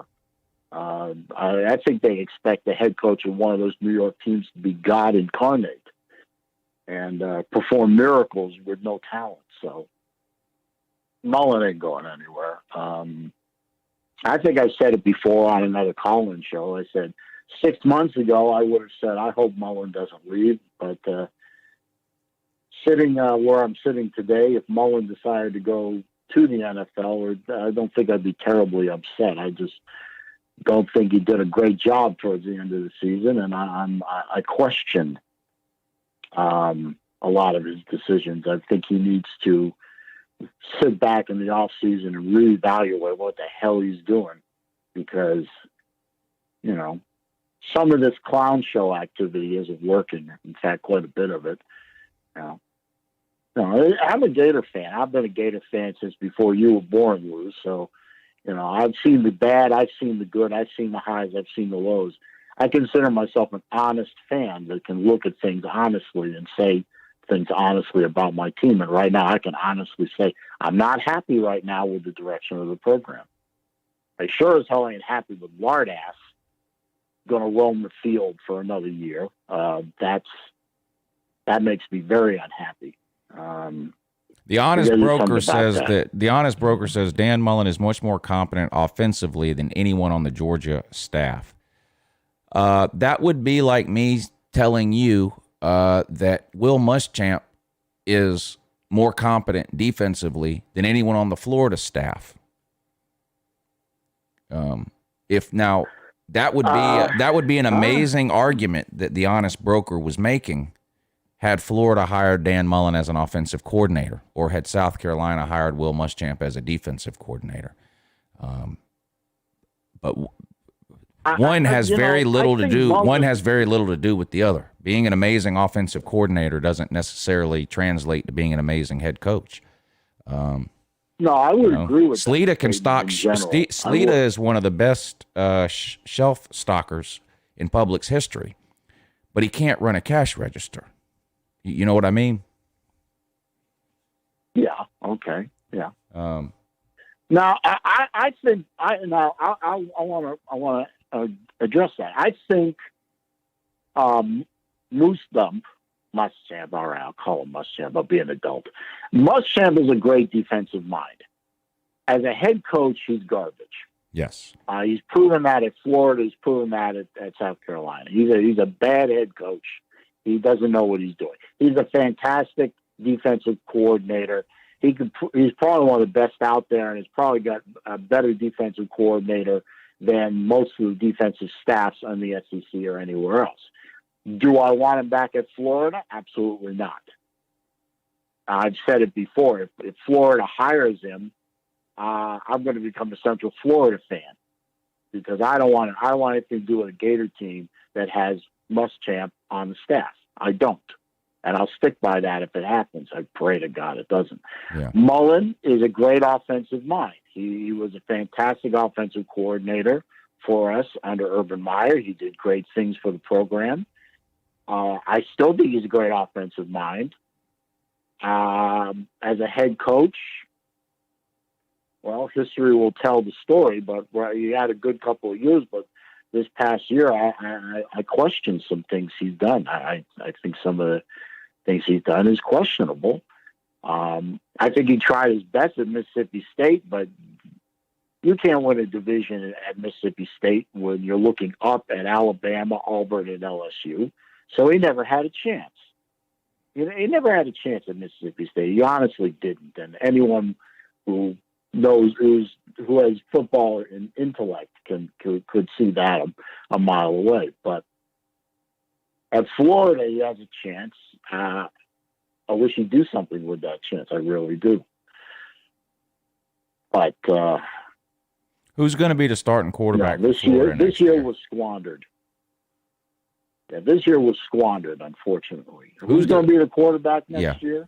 I think they expect the head coach of one of those New York teams to be God incarnate and perform miracles with no talent. So Mullen ain't going anywhere. I think I said it before on another call-in show. I said 6 months ago I would have said I hope Mullen doesn't leave, but sitting where I'm sitting today, if Mullen decided to go to the NFL, I don't think I'd be terribly upset. I just don't think he did a great job towards the end of the season, and I question a lot of his decisions. I think he needs to sit back in the offseason and reevaluate what the hell he's doing, because, you know, some of this clown show activity isn't working. In fact, quite a bit of it. You know, I'm a Gator fan. I've been a Gator fan since before you were born, Lou. So, you know, I've seen the bad, I've seen the good, I've seen the highs, I've seen the lows. I consider myself an honest fan that can look at things honestly and say things honestly about my team. And right now I can honestly say I'm not happy right now with the direction of the program. I sure as hell ain't happy with Lardass going to roam the field for another year. That makes me very unhappy. The honest broker says Dan Mullen is much more competent offensively than anyone on the Georgia staff. That would be like me telling you that Will Muschamp is more competent defensively than anyone on the Florida staff. That would be an amazing argument that the honest broker was making had Florida hired Dan Mullen as an offensive coordinator, or had South Carolina hired Will Muschamp as a defensive coordinator. But one has very little to do. One has very little to do with the other. Being an amazing offensive coordinator doesn't necessarily translate to being an amazing head coach. No, I would agree with Slita can stock. Slita is one of the best shelf stockers in Publix history, but he can't run a cash register. You know what I mean? Yeah. Okay. Yeah. Now I think I want to address that. I think Muschamp. All right, I'll call him Muschamp. I'll be an adult. Muschamp is a great defensive mind. As a head coach, he's garbage. Yes. He's proven that at Florida. He's proven that at South Carolina. He's a bad head coach. He doesn't know what he's doing. He's a fantastic defensive coordinator. He's probably one of the best out there, and he's probably got a better defensive coordinator than most of the defensive staffs on the SEC or anywhere else. Do I want him back at Florida? Absolutely not. I've said it before. If Florida hires him, I'm going to become a Central Florida fan, because I don't want anything to do with a Gator team that has Muschamp on the staff. I don't. And I'll stick by that if it happens. I pray to God it doesn't. Yeah. Mullen is a great offensive mind. He was a fantastic offensive coordinator for us under Urban Meyer. He did great things for the program. I still think he's a great offensive mind. As a head coach, well, history will tell the story, but he had a good couple of years, but this past year, I question some things he's done. I think some of the things he's done is questionable. I think he tried his best at Mississippi State, but you can't win a division at Mississippi State when you're looking up at Alabama, Auburn, and LSU. So he never had a chance. He never had a chance at Mississippi State. He honestly didn't. And anyone who knows who has football and intellect could see that a mile away. But at Florida, he has a chance. I wish he'd do something with that chance. I really do. But who's going to be the starting quarterback? This year was squandered. Yeah, this year was squandered, unfortunately. Who's going to be the quarterback next year?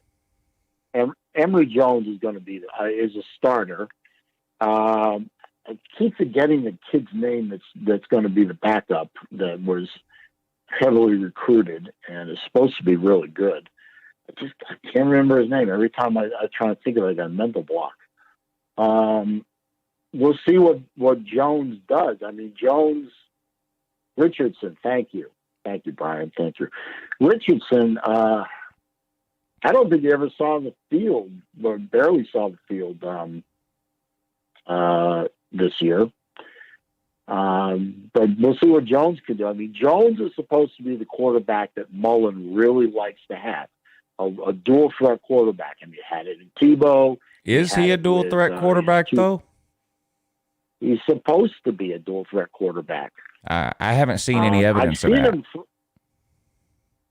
Emory Jones is going to be is a starter. I keep forgetting the kid's name that's going to be the backup that was heavily recruited and is supposed to be really good. I can't remember his name. Every time I try to think of it, I got a mental block. We'll see what Jones does. I mean, Richardson, thank you, Brian, thank you. Richardson, I don't think he ever saw the field, or barely saw the field this year. But we'll see what Jones can do. I mean, Jones is supposed to be the quarterback that Mullen really likes to have, a dual threat quarterback. I mean, you had it in Tebow. Is he a dual threat quarterback, though? He's supposed to be a dual threat quarterback. I haven't seen any evidence of that.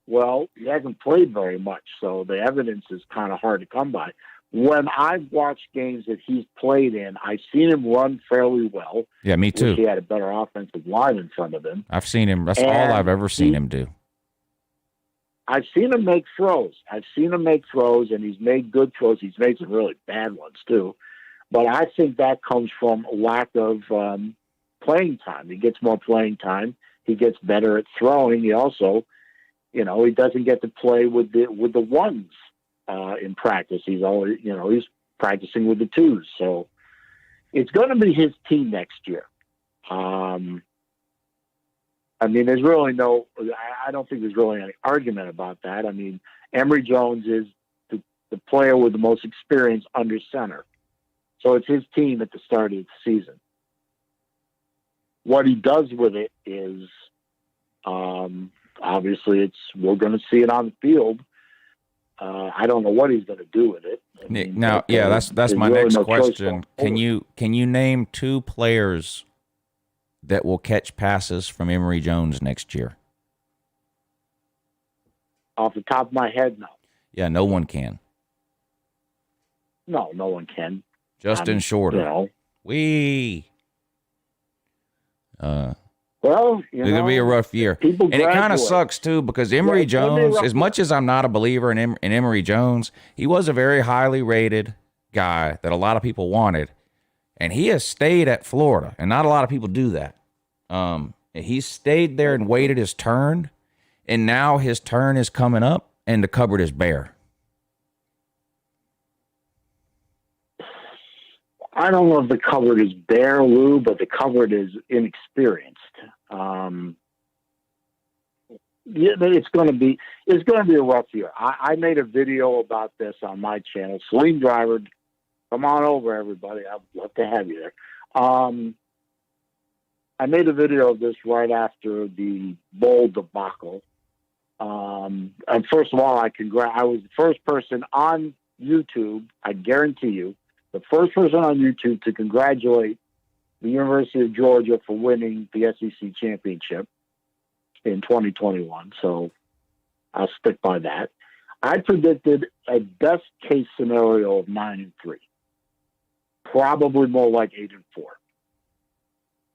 Well, he hasn't played very much, so the evidence is kind of hard to come by. When I've watched games that he's played in, I've seen him run fairly well. Yeah, me too. He had a better offensive line in front of him. I've seen him. That's all I've ever seen him do. I've seen him make throws. And he's made good throws. He's made some really bad ones, too. But I think that comes from a lack of playing time. He gets more playing time. He gets better at throwing. He also, he doesn't get to play with the ones in practice. He's always, he's practicing with the twos. So it's going to be his team next year. I mean, there's really I don't think there's really any argument about that. I mean, Emory Jones is the player with the most experience under center. So it's his team at the start of the season. What he does with it is, obviously, we're going to see it on the field. I don't know what he's going to do with it. That's my next question. Can you name two players that will catch passes from Emory Jones next year? Off the top of my head, no. Yeah, no one can. No one can. Justin Shorter. Well, it'll be a rough year. And it kind of sucks, too, because Emory Jones, as much as I'm not a believer in Emory Jones, he was a very highly rated guy that a lot of people wanted. And he has stayed at Florida, and not a lot of people do that. He stayed there and waited his turn, and now his turn is coming up, and the cupboard is bare. I don't know if the cupboard is bare, Lou, but the cupboard is inexperienced. It's going to be a rough year. I made a video about this on my channel. Salim Driver, come on over, everybody. I'd love to have you there. I made a video of this right after the bowl debacle. And first of all, I was the first person on YouTube, I guarantee you, the first person on YouTube to congratulate the University of Georgia for winning the SEC championship in 2021. So I'll stick by that. I predicted a best case scenario of 9-3, probably more like 8-4,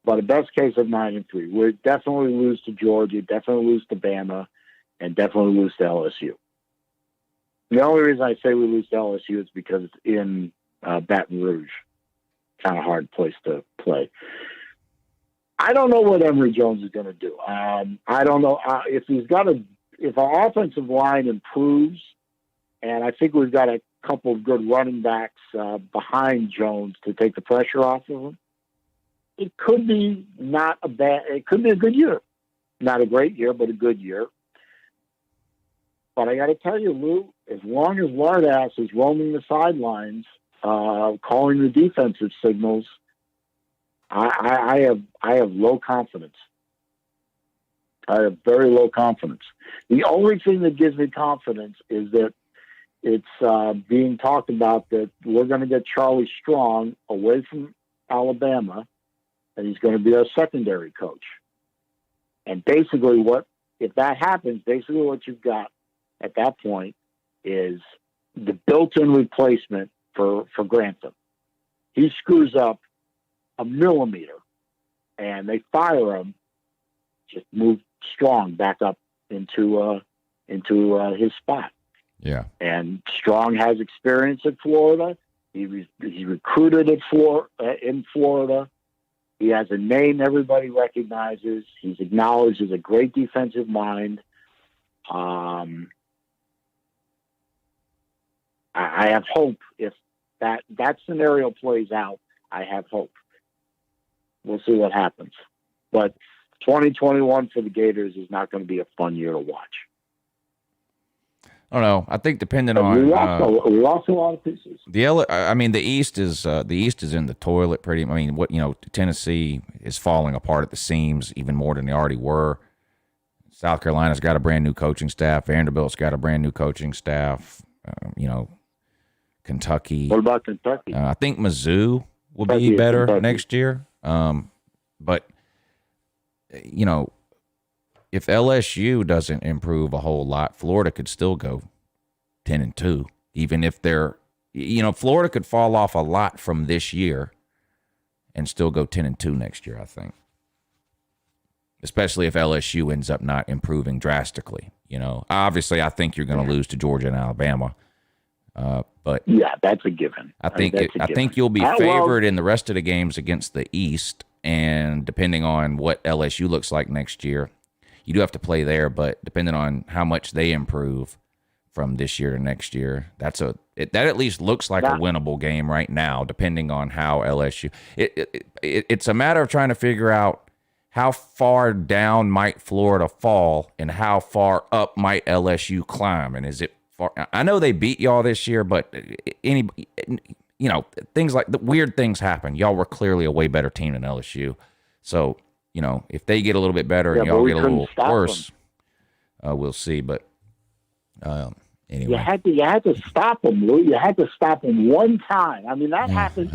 but a best case of 9-3. We'll definitely lose to Georgia, definitely lose to BAMA, and definitely lose to LSU. The only reason I say we lose to LSU is because it's in Baton Rouge, kind of hard place to play. I don't know what Emory Jones is going to do. I don't know if our offensive line improves, and I think we've got a couple of good running backs behind Jones to take the pressure off of him. It could be it could be a good year. Not a great year, but a good year. But I got to tell you, Lou, as long as Lardass is roaming the sidelines, calling the defensive signals, I have low confidence. I have very low confidence. The only thing that gives me confidence is that it's being talked about that we're going to get Charlie Strong away from Alabama, and he's going to be our secondary coach. And basically if that happens, basically what you've got at that point is the built-in replacement for Grantham. He screws up a millimeter and they fire him, just move Strong back up into his spot. Yeah. And Strong has experience at Florida. He's recruited in Florida. He has a name everybody recognizes. He's acknowledged as a great defensive mind. I have hope if that scenario plays out, I have hope. We'll see what happens. But 2021 for the Gators is not going to be a fun year to watch. I don't know. I think depending on we lost a lot of pieces. The East is in the toilet pretty. I mean, Tennessee is falling apart at the seams even more than they already were. South Carolina's got a brand new coaching staff. Vanderbilt's got a brand new coaching staff. Kentucky. What about Kentucky? I think Mizzou will be better next year. But if LSU doesn't improve a whole lot, Florida could still go 10-2. Even if Florida could fall off a lot from this year and still go 10-2 next year, I think. Especially if LSU ends up not improving drastically. Obviously, I think you're going to lose to Georgia and Alabama. But yeah, that's a given. I think you'll be favored in the rest of the games against the East, and depending on what LSU looks like next year, you do have to play there. But depending on how much they improve from this year to next year, that at least looks like a winnable game right now. Depending on how LSU, it's a matter of trying to figure out how far down might Florida fall and how far up might LSU climb, and is it? I know they beat y'all this year, but things like the weird things happen. Y'all were clearly a way better team than LSU. So, if they get a little bit better and y'all get a little worse, we'll see. But anyway. You had to stop them, Lou. You had to stop them one time. I mean, that happened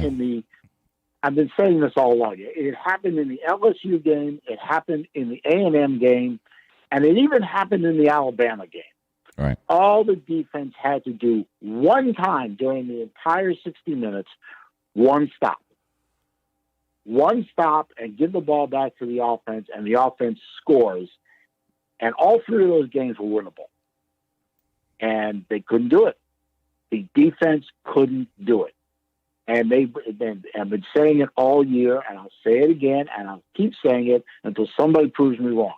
I've been saying this all along. It happened in the LSU game. It happened in the A&M game. And it even happened in the Alabama game. Right. All the defense had to do one time during the entire 60 minutes, one stop. One stop and give the ball back to the offense, and the offense scores. And all three of those games were winnable. And they couldn't do it. The defense couldn't do it. And I've been saying it all year, and I'll say it again, and I'll keep saying it until somebody proves me wrong.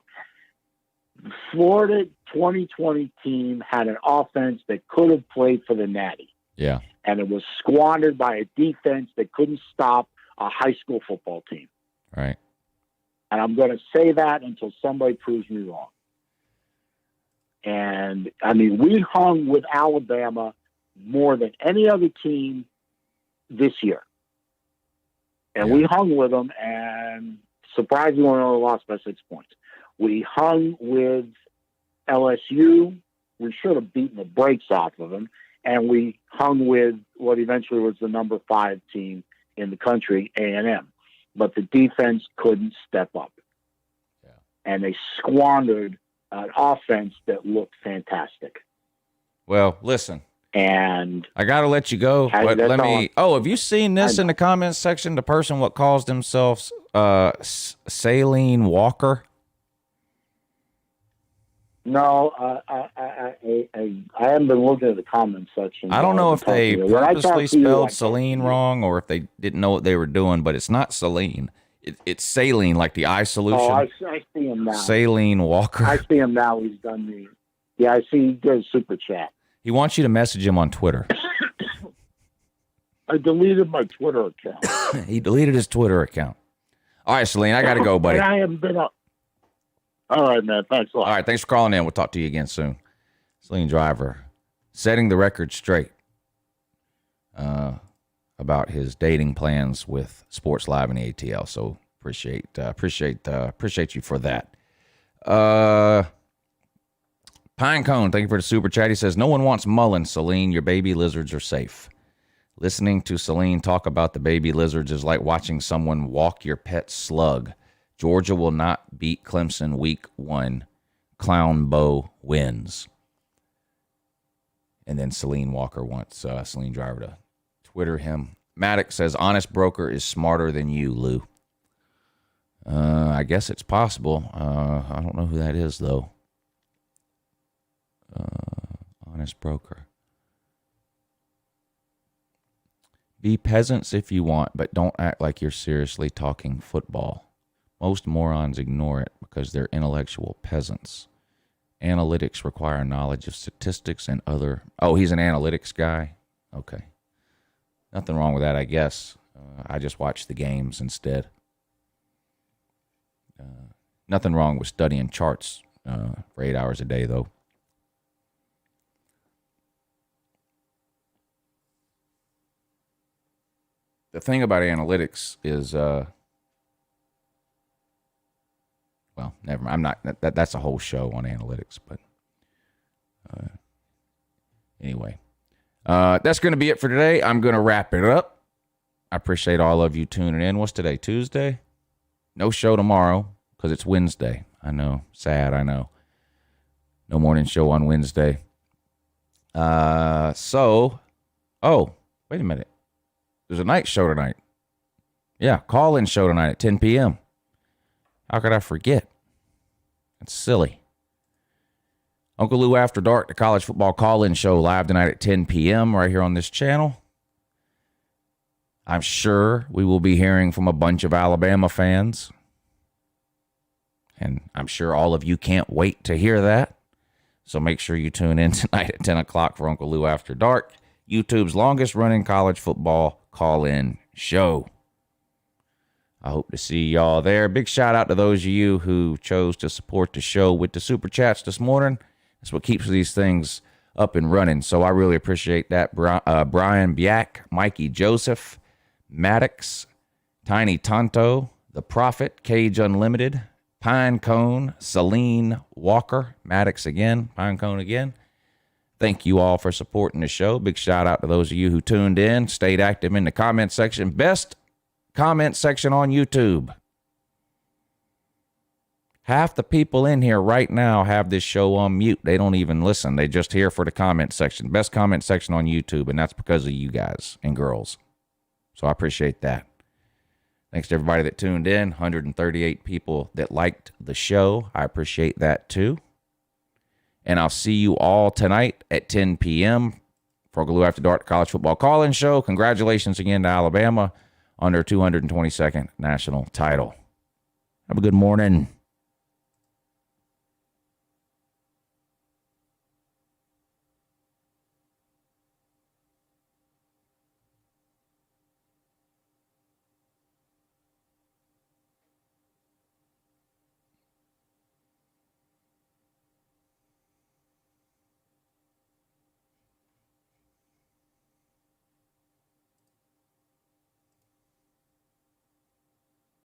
The Florida 2020 team had an offense that could have played for the Natty. Yeah. And it was squandered by a defense that couldn't stop a high school football team. Right. And I'm going to say that until somebody proves me wrong. And, I mean, we hung with Alabama more than any other team this year. And we hung with them, and surprisingly, we only lost by 6 points. We hung with LSU. We should have beaten the brakes off of them. And we hung with what eventually was the number 5 team in the country, A&M. But the defense couldn't step up. Yeah. And they squandered an offense that looked fantastic. Well, listen. And I got to let you go. But let me. Have you seen this in the comments section? The person what calls themselves Saline Walker. No, I haven't been looking at the comments section. I don't know if they purposely spelled Saline wrong or if they didn't know what they were doing, but it's not Saline. It's Saline, like the eye solution. Oh, I see him now. Saline Walker. I see him now. He's done the. Yeah, I see. He does super chat. He wants you to message him on Twitter. I deleted my Twitter account. He deleted his Twitter account. All right, Saline, I got to go, buddy. And I haven't been up. All right, man. Thanks a lot. All right, thanks for calling in. We'll talk to you again soon. Saline Driver, setting the record straight about his dating plans with Sports Live and the ATL. So appreciate you for that. Pinecone, thank you for the super chat. He says, no one wants Mullen, Saline. Your baby lizards are safe. Listening to Saline talk about the baby lizards is like watching someone walk your pet slug. Georgia will not beat Clemson week 1. Clown Bo wins. And then Saline Walker wants Saline Driver to Twitter him. Maddox says, honest broker is smarter than you, Lou. I guess it's possible. I don't know who that is, though. Honest broker. Be peasants if you want, but don't act like you're seriously talking football. Most morons ignore it because they're intellectual peasants. Analytics require knowledge of statistics and other... Oh, he's an analytics guy? Okay. Nothing wrong with that, I guess. I just watch the games instead. Nothing wrong with studying charts for 8 hours a day, though. The thing about analytics is, well, never mind. I'm not. That's a whole show on analytics, but anyway, that's going to be it for today. I'm going to wrap it up. I appreciate all of you tuning in. What's today? Tuesday? No show tomorrow because it's Wednesday. I know. Sad, I know. No morning show on Wednesday. Oh, wait a minute. There's a night show tonight. Yeah, call-in show tonight at 10 p.m. How could I forget? That's silly. Uncle Lou After Dark, the college football call-in show, live tonight at 10 p.m. right here on this channel. I'm sure we will be hearing from a bunch of Alabama fans. And I'm sure all of you can't wait to hear that. So make sure you tune in tonight at 10 o'clock for Uncle Lou After Dark, YouTube's longest-running college football call-in show. I hope to see y'all there. Big shout-out to those of you who chose to support the show with the Super Chats this morning. That's what keeps these things up and running. So I really appreciate that. Brian Biak, Mikey Joseph, Maddox, Tiny Tonto, The Prophet, Cage Unlimited, Pine Cone, Celine Walker, Maddox again, Pine Cone again. Thank you all for supporting the show. Big shout out to those of you who tuned in, stayed active in the comment section. Best comment section on YouTube. Half the people in here right now have this show on mute. They don't even listen. They just here for the comment section. Best comment section on YouTube, and that's because of you guys and girls. So I appreciate that. Thanks to everybody that tuned in. 138 people that liked the show. I appreciate that too. And I'll see you all tonight at 10 p.m. for Uncle Lou After Dark College Football Call-In Show. Congratulations again to Alabama on their 222nd national title. Have a good morning.